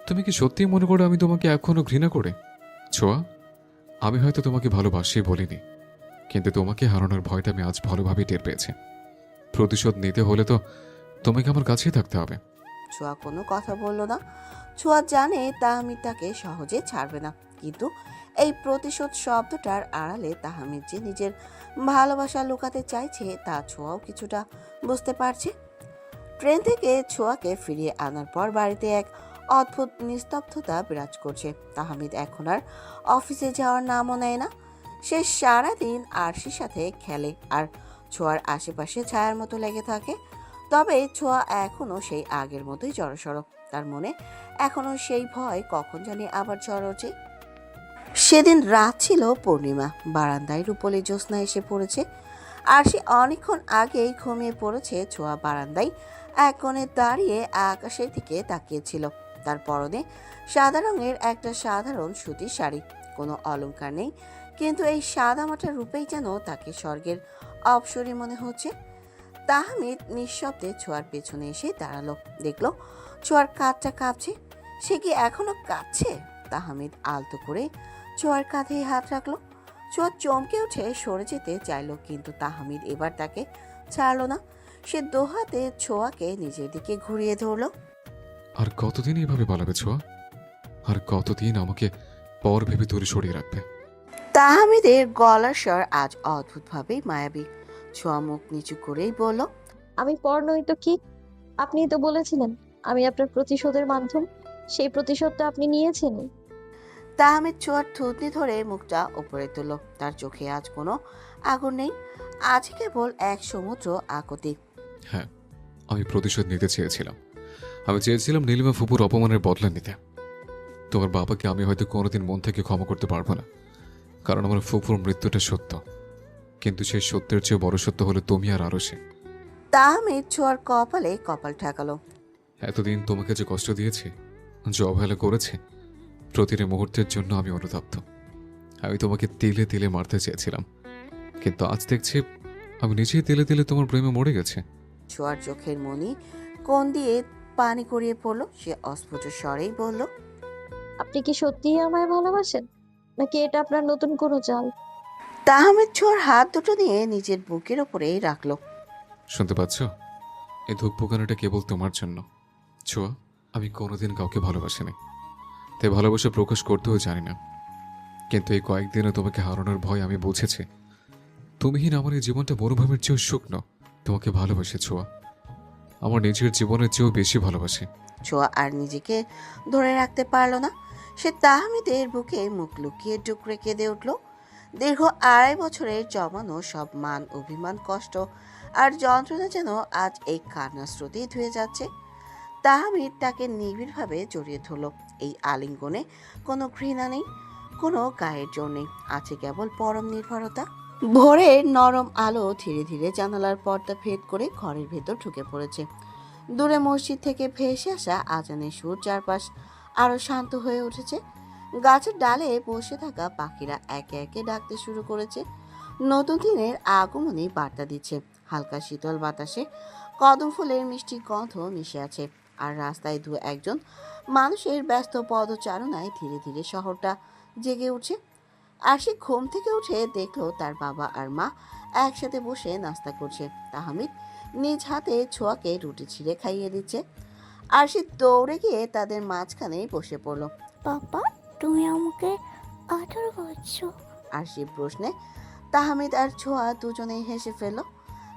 তুমি কি সত্যি মনে করো আমি তোমাকে এখনো ঘৃণা করে? ছোঁয়া, আমি হয়তো তোমাকে ভালোবাসি বলিনি, কিন্তু তোমাকে হারানোর ভয়টা আমি আজ ভালোভাবে টের পেয়েছি। প্রতিশোধ নিতে হলে তো তোমাকে আমার কাছেই থাকতে হবে। ছোঁয়া কোনো কথা বলল না। ছোঁয়া জানে তাহমিদ তাকে সহজে ছাড়বে না, কিন্তু এই প্রতিশোধ শব্দটার আড়ালে তাহমিদ যে নিজের ভালোবাসা লুকাতে চাইছে তা ছোঁয়াও কিছুটা বুঝতে পারছে। ট্রেন থেকে ছোঁয়াকে ফিরিয়ে আনার পর বাড়িতে এক অদ্ভুত নিস্তব্ধতা বিরাজ করছে। তাহমিদ এখন আর অফিসে যাওয়ার নামও নেয় না। সে সারাদিন আরশির সাথে খেলে আর ছোঁয়ার আশেপাশে ছায়ার মতো লেগে থাকে। তবে ছোঁয়া এখনো সেই আগের মতোই জড়সড়। তার মনে এখনো সেই ভয় কখন জানি আবার ঝড় ওঠে। সেদিন রাত ছিল পূর্ণিমা। বারান্দায় রূপলি জ্যোৎস্না এসে পড়েছে। আরশি অনেকক্ষণ আগেই ঘুমিয়ে পড়েছে। ছোঁয়া বারান্দায় এক কোণে দাঁড়িয়ে আকাশের দিকে তাকিয়েছিল। তার পরনে সাদা রঙের একটা সাধারণ সুতির শাড়ি, কোনো অলংকার নেই, কিন্তু এই সাদামাটা রূপেই যেন তাকে স্বর্গের অপসরী মনে হচ্ছে। তাহমিদ নিঃশব্দে ছোঁয়ার পেছনে এসে দাঁড়ালো, দেখলো ছোঁয়ার কাঁধটা কাঁপছে। সে কি এখনো কাঁপছে? তাহমিদ আলতো করে ছোঁয়ার কাঁধে হাত রাখলো। ছোঁয়া চমকে উঠে সরে যেতে চাইলো, কিন্তু তাহমিদ এবার তাকে ছাড়লো না। সে দোহাতে ছোঁয়াকে নিজের দিকে ঘুরিয়ে ধরলো। আর কতদিন এইভাবে পালাবে ছোঁয়া? আর কতদিন আমাকে পর ভেবে দূরে সরিয়ে রাখবে? তাহমিদের গলার স্বর আজ অদ্ভুতভাবেই মায়াবী। ছোঁয়া মুখ নিচু করেই বলল, আমি পর নই তো কি? আপনিই তো বলেছিলেন আমি আপনার প্রতিশোধের মাধ্যম। সেই প্রতিশোধটা আপনি নিয়েছেন। তাহমিদ ছোঁয়ার থুতনি ধরে মুখটা উপরে তুলল। তার চোখে আজ কোনো আগুন নেই, আজ কেবল এক সমুদ্র আকুতি। হ্যাঁ, আমি প্রতিশোধ নিতে চেয়েছিলাম। আমি চেয়েছিলাম নীলিমা ফুপুর অপমানের বদলা নিতে। তোমার বাবাকে আমি হয়তো কোনোদিন মন থেকে ক্ষমা করতে পারবো না, কারণ আমার ফুপুর মৃত্যুটা সত্য, কিন্তু সেই সত্যের চেয়ে বড় সত্য হলো তুমি আর আরশে। তাহমিদ ছোঁয়ার কপালে কপাল ঠেকালো। এতদিন তোমাকে যে কষ্ট দিয়েছি, যে অবহেলা করেছে, প্রতিটি মুহূর্তের জন্য আমি অনুতপ্ত। আমি তোমাকে তিলে তিলে মারতে চেয়েছিলাম, কিন্তু আজ দেখছি আমি নিজেই তিলে তিলে তোমার প্রেমে মরে গেছে। ছোঁয়ার চোখের মনি কোন দিয়ে পানি গড়িয়ে পড়লো। সে অস্ফুট স্বরেই বলল, আপনি কি সত্যিই আমায় ভালোবাসেন, নাকি এটা আপনার নতুন কোনো চাল? তাহমিদ ছোঁয়ার হাত দুটো নিয়ে নিজের বুকের ওপরেই রাখলো। শুনতে পাচ্ছ? এই ধূপ পোকানোটা কেবল তোমার জন্য। ছোঁয়া, আমি কোনোদিন কাউকে ভালোবাসিনি, তাই ভালোবাসা প্রকাশ করতেও জানি না। কিন্তু এই কয়েকদিনে তোমাকে হারানোর ভয় আমি বুঝেছি। তুমিহীন আমার এই জীবনটা মরুভূমির চেয়েও শুকনো। তোমাকে ভালোবাসি ছোঁয়া, আমার নিজের জীবনের চেয়েও বেশি ভালোবাসি। ছোঁয়া আর নিজেকে ধরে রাখতে পারল না। সে তাহমিদের বুকে মুখ লুকিয়ে টুকরে কেঁদে উঠল। দীর্ঘ 2.5 বছরের জমানো সব মান, অভিমান, কষ্ট আর যন্ত্রণা যেন আজ এই কান্নার স্রোতেই ধুয়ে যাচ্ছে। তাহমিদ তাকে নিবিড়ভাবে জড়িয়ে ধরল। এই আলিঙ্গনে কোনো ঘৃণা নেই, কোনো গায়ের জোর নেই, আছে কেবল পরম নির্ভরতা। ভোরের নরম আলো ধীরে ধীরে জানালার পর্দা ভেদ করে ঘরের ভেতর ঢুকে পড়েছে। দূরে মসজিদ থেকে ভেসে আসা আজানের সুর চারপাশ আরো শান্ত হয়ে উঠেছে। গাছের ডালে বসে থাকা পাখিরা একে একে ডাকতে শুরু করেছে, নতুন দিনের আগমনে বার্তা দিচ্ছে। হালকা শীতল বাতাসে কদম ফুলের মিষ্টি গন্ধ মিশে আছে, আর রাস্তায় দু একজন মানুষের ব্যস্ত পদচারণায় ধীরে ধীরে শহরটা জেগে উঠছে। আর সে ঘুম থেকে উঠে দেখলো তার বাবা আর মা একসাথে বসে নাস্তা করছে। তাহমিদ নিজ হাতে ছোঁয়াকে রুটি ছিঁড়ে খাইয়ে দিচ্ছে, আর সে দৌড়ে গিয়ে তাদের মাঝখানেই বসে পড়ল। বাবা, তুমি আমাকে আদর করছো? আর সে প্রশ্নে তাহমিদ আর ছোঁয়া দুজনেই হেসে ফেলল।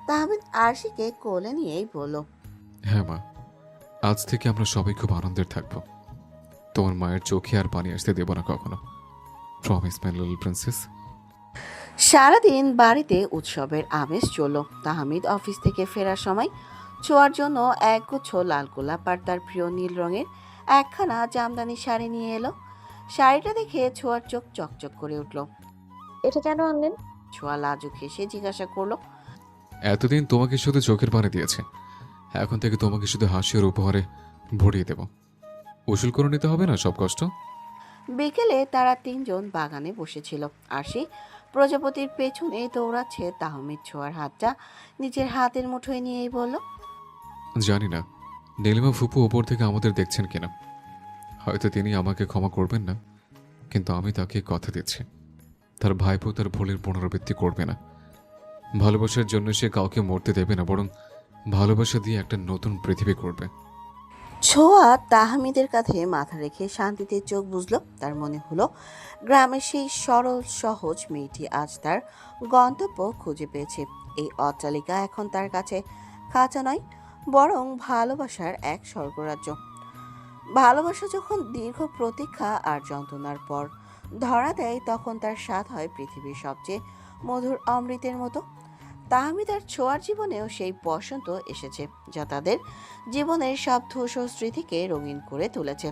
তাহমিদ আরশিকে কোলে নিয়েই বলল, হ্যাঁ মা, আজ থেকে আমরা সবাই খুব আনন্দের থাকবো। তোমার মায়ের চোখে আর পানি আসতে দেব না কখনো। Promise my little princess. সারাদিন বাড়িতে উৎসবের আমেজ চলল। তাহমিদ অফিস থেকে ফেরার সময় ছোঁয়ার জন্য একগুচ্ছ লাল গোলাপ আর তার প্রিয় নীল রঙের একখানা জামদানি শাড়ি নিয়ে এলো। শাড়িটা দেখে ছোঁয়ার চোখ চকচক করে উঠল। এটা কেন আনলেন? ছোঁয়া লাজুক হেসে জিজ্ঞাসা করলো, এতদিন তোমাকে শুধু চোখের পানি দিয়েছে, এখন থেকে তোমাকে শুধু হাসি আর উপহারে ভরিয়ে দেব। উসুল করে নিতে হবে না সব কষ্ট। বিকেলে তারা তিনজন বাগানে বসেছিল। আরশি প্রজাপতির পেছনে দৌড়াচ্ছে। তাহমিদ ছোঁয়ার হাতটা নিজের হাতের মুঠোয় নিয়েই বলল, জানি না নীলিমা ফুপু ওপর থেকে আমাদের দেখছেন কিনা। হয়তো তিনি আমাকে ক্ষমা করবেন না, কিন্তু আমি তাকে কথা দিচ্ছি, তার ভাইপো তার ভুলের পুনরাবৃত্তি করবে না। ভালোবাসার জন্য সে কাউকে মরতে দেবে না, বরং ভালোবাসা দিয়ে একটা নতুন পৃথিবী করবে। ছোঁয়া তাহমিদের কাঁধে মাথা রেখে শান্তিতে চোখ বুঝল। তার মনে হলো গ্রামের সেই সরল সহজ মেয়েটি আজ তার গন্তব্য খুঁজে পেয়েছে। এই অট্টালিকা এখন তার কাছে খাঁচা নয়, বরং ভালোবাসার এক স্বর্গরাজ্য। ভালোবাসা যখন দীর্ঘ প্রতীক্ষা আর যন্ত্রণার পর ধরা দেয়, তখন তার স্বাদ হয় পৃথিবীর সবচেয়ে মধুর অমৃতের মতো। তাহমিদ আর ছোঁয়ার জীবনেও সেই বসন্ত এসেছে, যা তাদের জীবনের সব ধূসর স্মৃতিকে রঙিন করে তুলেছে।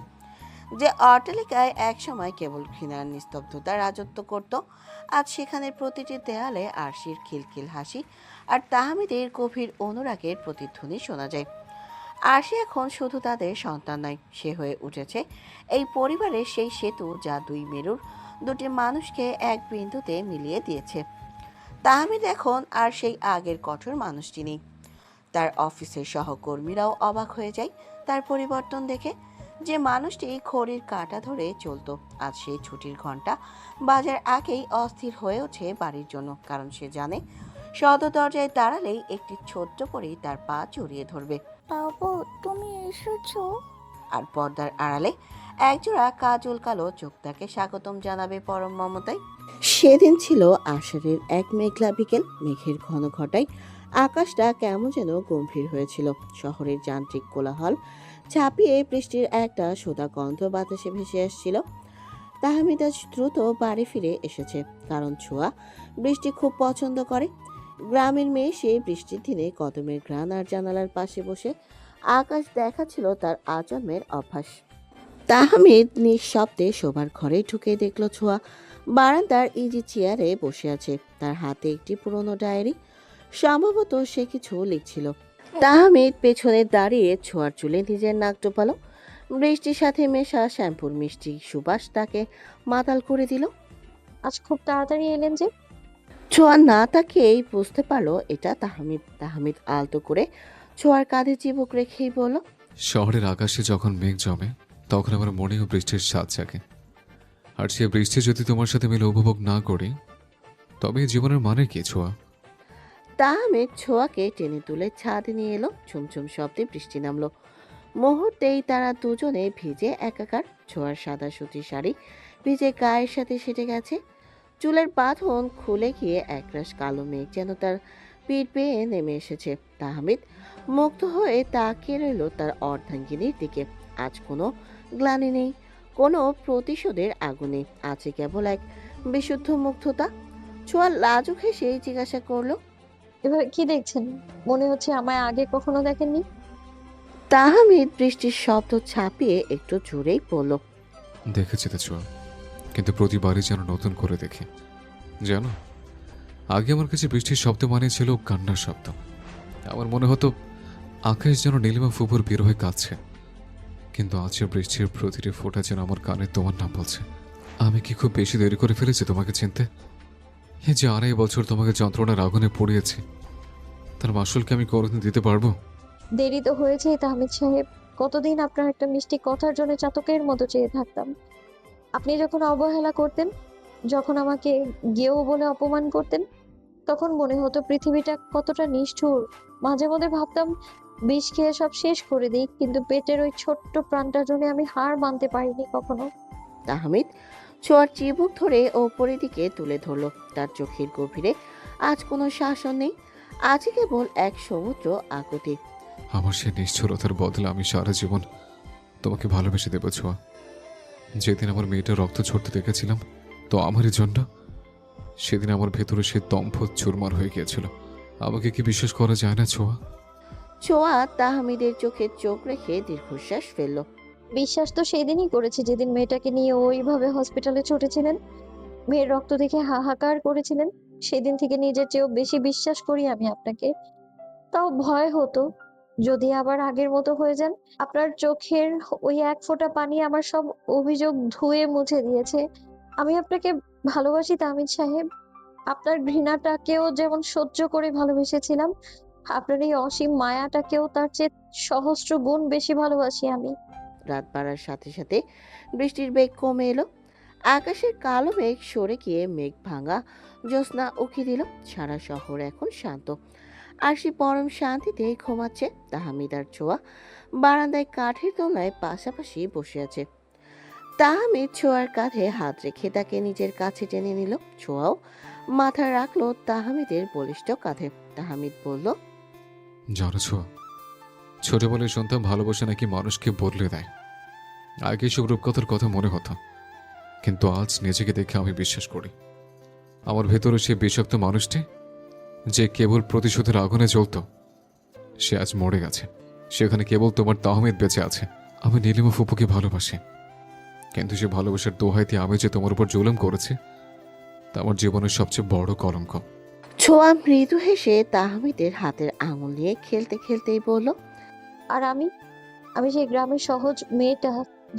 যে অট্টালিকায় একসময় কেবল ঘৃণার নিস্তব্ধতা রাজত্ব করত, আজ সেখানে প্রতিটি দেয়ালে আরশির খিলখিল হাসি আর তাহমিদের গভীর অনুরাগের প্রতিধ্বনি শোনা যায়। আরশি এখন শুধু তাদের সন্তান নয়, সে হয়ে উঠেছে এই পরিবারের সেই সেতু যা দুই মেরুর দুটি মানুষকে এক বিন্দুতে মিলিয়ে দিয়েছে। তাহমিদ এখন আর সেই আগের কঠোর মানুষটি নেই। তার অফিসের সহকর্মীরাও অবাক হয়ে যায় তার পরিবর্তন দেখে। যে মানুষটি ঘড়ির কাঁটা ধরে চলতো, আজ সেই ছুটির ঘন্টা বাজার আগেই অস্থির হয়ে ওঠে বাড়ির জন্য, কারণ সে জানে সদর দরজায় দাঁড়ালেই একটি ছোট্ট করেই তার পা জড়িয়ে ধরবে। বাবু, তুমি এসেছো? আর পর্দার আড়ালে একজোড়া কাজল কালো চোখ তাকে স্বাগতম জানাবে পরম মমতায়। সেদিন ছিল আষাঢ়ের এক মেঘলা বিকেল। মেঘের ঘন ঘটায় আকাশটা কেমন যেন গম্ভীর হয়েছিল। শহরের যান্ত্রিক কোলাহল ছাপিয়ে বৃষ্টির একটা সোদা গন্ধ বাতাসে ভেসে আসছিল। তাহমিদ আজ দ্রুত বাড়ি ফিরে এসেছে, কারণ ছোঁয়া বৃষ্টি খুব পছন্দ করে। গ্রামের মেয়ে সে বৃষ্টির দিনে কদমের ঘ্রাণ আর জানালার পাশে বসে আকাশ দেখা ছিল তার আজন্মের অভ্যাস। তাহমিদ নিঃশব্দে শোবার ঘরে ঢুকে দেখল ছোঁয়া বারান্দার ইজি চেয়ারে বসে আছে। তার হাতে একটি পুরনো ডায়েরি, সম্ভবত সে কিছু লিখছিল। তাহমিদ পেছনে দাঁড়িয়ে ছোঁয়ার চুলে নিজের নাক টোপালো। বৃষ্টির সাথে মেশা শ্যাম্পুর মিষ্টি সুবাস তাকে মাতাল করে দিল। আজ খুব তাড়াতাড়ি এলেন যে? ছোঁয়া না তাকিয়েই বুঝতে পারলো এটা তাহমিদ। তাহমিদ আলতো করে ছোঁয়ার কাঁধে চিবুক রেখেই বলল, শহরের আকাশে যখন মেঘ জমে, তখন আমার মনেও বৃষ্টির স্বাদ জাগে। আর সে বৃষ্টি যদি তোমার সাথে মিলে উপভোগ না করি, তবে এই জীবনের মানে কি ছোঁয়া? তাহমিদ ছোঁয়াকে টেনে তুলে ছাদে নিয়ে এলো। ঝুমঝুম শব্দে বৃষ্টি নামলো। মুহূর্তেই তারা দুজনে ভিজে একাকার। ছোঁয়ার সাদা সুতির শাড়ি ভিজে গায়ের সাথে সেটে গেছে। চুলের বাঁধন খুলে গিয়ে একরাশ কালো মেঘ যেন তার পিঠ বেয়ে নেমে এসেছে। তাহমিদ মুগ্ধ হয়ে তাকিয়ে রইল তার অর্ধাঙ্গিনীর দিকে। আজ কোনো গ্লানি নেই, কোনো প্রতিশোধের আগুনে, আছে কেবল এক বিশুদ্ধ মুগ্ধতা। ছোঁয়া লাজুক হেসে জিজ্ঞাসা করলো, এবার কি দেখছেন? মনে হচ্ছে আমায় আগে কখনো দেখেননি। তাহমিদ বৃষ্টির শব্দ ছাপিয়ে একটু জোরেই বলল, দেখেছি তো ছোঁয়া, কিন্তু প্রতিবারই যেন নতুন করে দেখি। জানো, আগে আমার কাছে বৃষ্টির শব্দ মানে ছিল কান্নার শব্দ। আমার মনে হতো আকাশ যেন নীলিমা ফুপুর বিরহে কাঁদছে। কিন্তু আজকে বৃষ্টির প্রতিটি ফোঁটা যেন আমার কানে তোমার নাম বলছে। আমি কি খুব বেশি দেরি করে ফেলেছি তোমাকে চিনতে? এই যে 2.5 বছর তোমাকে যন্ত্রণার আগুনে পড়িয়েছি, তার মাসুল কি আমি কোনোদিন দিতে পারবো? দেরি তো হয়েছেই তাহমিদ সাহেব। কতদিন আপনার একটা মিষ্টি কথার জন্য চাতকের মতো চেয়ে থাকতাম। আপনি যখন অবহেলা করতেন, যখন আমাকে গেও বলে অপমান করতেন, তখন মনে হতো পৃথিবীটা কতটা নিষ্ঠুর। মাঝে মধ্যে ভাবতাম বিষ খেয়ে সব শেষ করে দিই, কিন্তু পেটের ওই ছোট্ট প্রাণটার জন্য আমি হার মানতে পারিনি কখনো। তাহমিদ ছোঁয়ার চিবুক ধরে ওপরের দিকে তুলে ধরল। তার চোখের গভীরে আজ কোনো শাসন নেই, আছে কেবল এক সমুদ্র আকুতি। আমার সেই নিষ্ঠুরতার বদলে আমি সারা জীবন তোমাকে ভালোবেসে দেবো ছোঁয়া। যেদিন আমার মেয়েটা রক্ত ঝরতে দেখেছিলাম তো আমারই জন্য, সেদিন আমার ভেতরে সে দম্ভ চুরমার হয়ে গিয়েছিল। আমাকে কি বিশ্বাস করা যায় না ছোঁয়া? ছোঁয়া তাহমিদের চোখে চোখ রেখে দীর্ঘশ্বাস ফেলল। বিশ্বাস তো সেদিনই করেছি যেদিন মেয়েটাকে নিয়ে ওইভাবে হসপিটালে ছুটেছিলেন, মেয়ের রক্ত দেখে হাহাকার করেছিলেন। সেদিন থেকে নিজের চেয়েও বেশি বিশ্বাস করি আমি আপনাকে। তাও ভয় হতো যদি আবার আগের মতো হয়ে যান। আপনার চোখের ওই এক ফোঁটা পানি আমার সব অভিযোগ ধুয়ে মুছে দিয়েছে। আমি আপনাকে ভালোবাসি তাহমিদ সাহেব। আপনার ঘৃণাটাকেও যেমন সহ্য করে ভালোবেসেছিলাম, আপনার এই অসীম মায়াটাকেও তার চেয়ে সহস্র গুণ বেশি ভালোবাসি আমি। রাত বাড়ার সাথে সাথে বৃষ্টির বেগ কমে এলো। আকাশের কালো মেঘ সরে গিয়ে মেঘ ভাঙা জ্যোৎস্না উকি দিল। সারা শহর এখন শান্ত। আরশি পরম শান্তিতে ঘুমাচ্ছে। তাহমিদ আর ছোঁয়া বারান্দায় কাঠের দোলনায় পাশাপাশি বসে আছে। তাহমিদ ছোঁয়ার কাঁধে হাত রেখে তাকে নিজের কাছে টেনে নিল। ছোঁয়াও মাথা রাখলো তাহমিদের বলিষ্ঠ কাঁধে। তাহমিদ বলল, জানো ছোঁয়া, ছোটবেলায় শুনতাম ভালোবাসা নাকি মানুষকে বদলে দেয়। আগে সব রূপকথার কথা মনে হতো, কিন্তু আজ নিজেকে দেখে আমি বিশ্বাস করি আমার ভেতরে সে বিষাক্ত মানুষটি যে কেবল প্রতিশোধের আগুনে জ্বলত, সে আজ মরে গেছে। সেখানে কেবল তোমার তাহমিদ বেঁচে আছে। আমি নীলিমা ফুপুকে ভালোবাসি, কিন্তু সে ভালোবাসার দোহাই দিয়ে আমি যে তোমার উপর জুলুম করেছি তা আমার জীবনের সবচেয়ে বড় কলঙ্ক। ছোঁয়া মৃদু হেসে তাহমিদের হাতের আঙুল নিয়ে খেলতে খেলতেই বলল, আর আমি আমি সেই গ্রামের সহজ মেয়েটা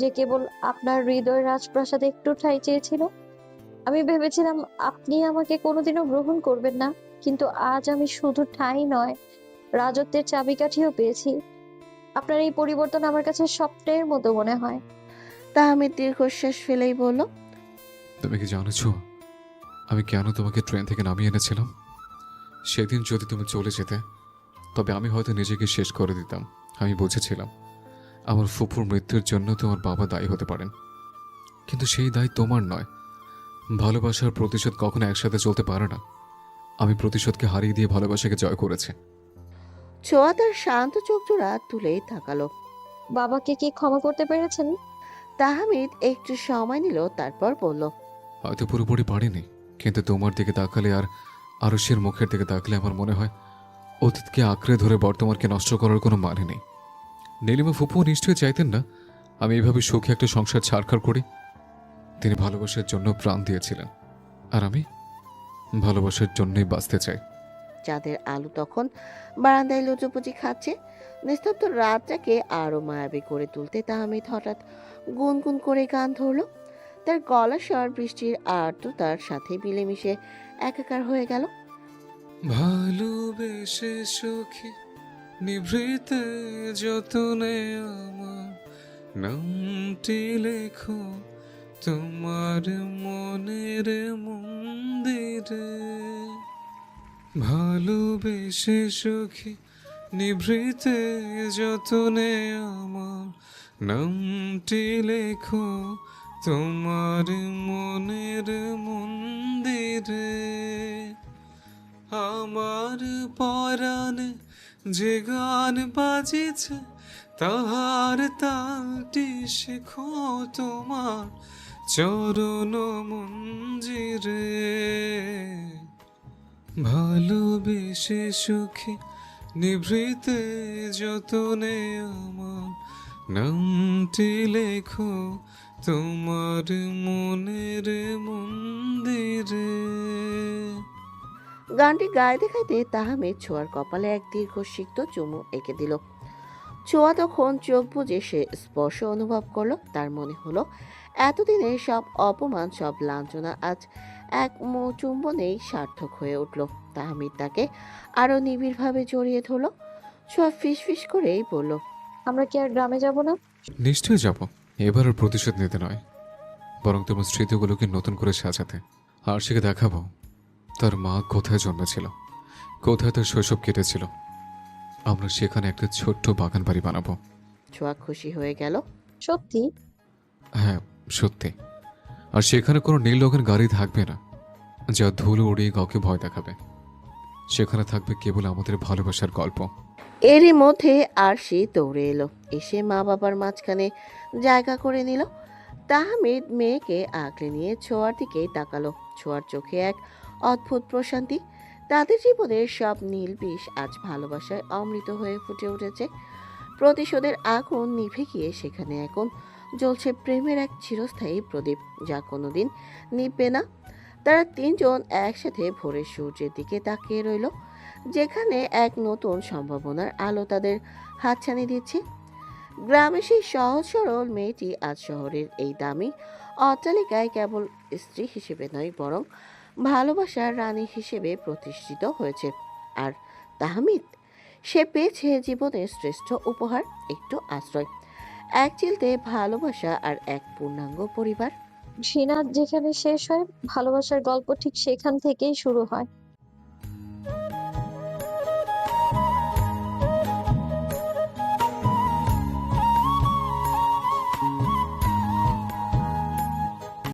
যে কেবল আপনার হৃদয়ের রাজপ্রাসাদে একটু ঠাঁই চেয়েছিল। আমি ভেবেছিলাম আপনি আমাকে কোনোদিনও গ্রহণ করবেন না, কিন্তু আজ আমি শুধু ঠাঁই নয়, রাজত্বের চাবিকাঠিও পেয়েছি। আপনার এই পরিবর্তন আমার কাছে স্বপ্নের মতো মনে হয়। তাহমিদ দীর্ঘশ্বাস ফেলেই বলল, তুমি কি জানো ছোঁয়া, আমি কেন তোমাকে ট্রেন থেকে নামিয়ে এনেছিলাম? সেদিন যদি তুমি চলে যেতে তবে আমি হয়তো নিজেকে শেষ করে দিতাম। আমি বুঝেছিলাম আমার ফুপুর মৃত্যুর জন্য তোমার বাবা দায়ী হতে পারেন, কিন্তু সেই দায় তোমার নয়। ভালোবাসার প্রতিশোধ কখনো একসাথে চলতে পারে না। আমি প্রতিশোধকে হারিয়ে দিয়ে ভালোবাসাকে জয় করেছি। ছোঁয়া তার শান্ত চোখ জোড়া তুলেই তাকালো। বাবাকে কি ক্ষমা করতে পেরেছেন? তাহমিদ একটু সময় নিল, তারপর বলল, হয়তো পুরোপুরি পারিনি, কিন্তু তোমার দিকে তাকালে আর আরশের মুখের দিকে তাকালে আমার মনে হয় অতীতকে আঁকড়ে ধরে বর্তমানকে নষ্ট করার কোনো মানে নেই। নীলিমা ফুপু নিশ্চয়ই চাইতেন না আমি এইভাবে সুখে একটা সংসার ছাড়খাড় করি। তিনি ভালোবাসার জন্য প্রাণ দিয়েছিলেন, আর আমি ভালোবাসার জন্যই বাঁচতে চাই। চাঁদের আলো তখন বারান্দায় লুচোপুচি খাচ্ছে। নিস্তব্ধ রাতটাকে আরো মায়াবী করে তুলতে তাহমিদ হঠাৎ গুনগুন করে গান ধরল। তার গলা স্বর বৃষ্টির আর্দ্রতার সাথে মিলেমিশে একাকার হয়ে গেল। ভালোবেসে সুখী নিভৃতে যতনে আমার নামটি লেখো তোমার মনের মন্দিরে। ভালোবেসে সুখী নিভৃতে যতনে আমার নামটি লেখো তোমার মনের মন্দিরে। আমার পরাণে যে গান বাজিছে তাহার তালটি শেখো তোমার চরণ মঞ্জিরে। ভালোবেসে সুখী নিভৃতে যতনে আমার নামটি লেখো তোমার মনের মন্দিরে। গানটি গায়ে দেখাইতে তাহমিদ ছোঁয়ার কপালে এক দীর্ঘ সিক্ত চুমু এঁকে দিল। ছোঁয়া তখন চোখ বুজে সে স্পর্শ অনুভব করলো। তার মনে হলো এতদিনে সব অপমান, সব লাঞ্ছনা আজ এক চুম্বনেই সার্থক হয়ে উঠল। তাহমিদ তাকে আরো নিবিড়ভাবে জড়িয়ে ধরল। ছোঁয়া ফিসফিস করেই বলল, আমরা কি আর গ্রামে যাব না? নিশ্চয়ই যাব, এবার আর প্রতিশোধ নিতে নয়, বরং তোমার স্মৃতিগুলোকে নতুন করে সাজাতে। আরশিকে দেখাবো তার মা কোথায় জন্মেছিল, কোথায় তার শৈশব কেটেছিল। আমরা সেখানে একটা ছোট্ট বাগান বাড়ি বানাবো। ছোঁয়া খুশি হয়ে গেল। সত্যি? হ্যাঁ, সত্যি। আর সেখানে কোনো নীল রঙের গাড়ি থাকবে না যা ধুলো উড়িয়ে কাউকে ভয় দেখাবে। সেখানে থাকবে কেবল আমাদের ভালোবাসার গল্প। এরই মধ্যে আরশি দৌড়ে এলো, এসে মা বাবার মাঝখানে জায়গা করে নিল। তাহমিদ মেয়েকে আগলে নিয়ে ছোঁয়ার দিকে তাকালো। ছোঁয়ার চোখে এক অদ্ভুত প্রশান্তি। তাদের জীবনের সব নীল বিষ আজ ভালোবাসায় অমৃত হয়ে ফুটে উঠেছে। প্রতিশোধের আগুন নিভে গিয়ে সেখানে এখন জ্বলছে প্রেমের এক চিরস্থায়ী প্রদীপ, যা কোনোদিন নিভবে না। তারা তিনজন একসাথে ভোরের সূর্যের দিকে তাকিয়ে রইল, যেখানে এক নতুন সম্ভাবনার আলো তাদের হাতছানি দিচ্ছে। গ্রামে সেই সহজ সরল মেয়েটি আজ শহরের এই দামি অট্টালিকায় কেবল স্ত্রী হিসেবে নয়, বরং ভালোবাসার রানী হিসেবে প্রতিষ্ঠিত হয়েছে। আর তাহমিদ, সে পেয়েছে জীবনের শ্রেষ্ঠ উপহার, একটু আশ্রয়, এক চিলতে ভালোবাসা আর এক পূর্ণাঙ্গ পরিবার। ঘৃণা যেখানে শেষ হয়, ভালোবাসার গল্প ঠিক সেখান থেকেই শুরু হয়।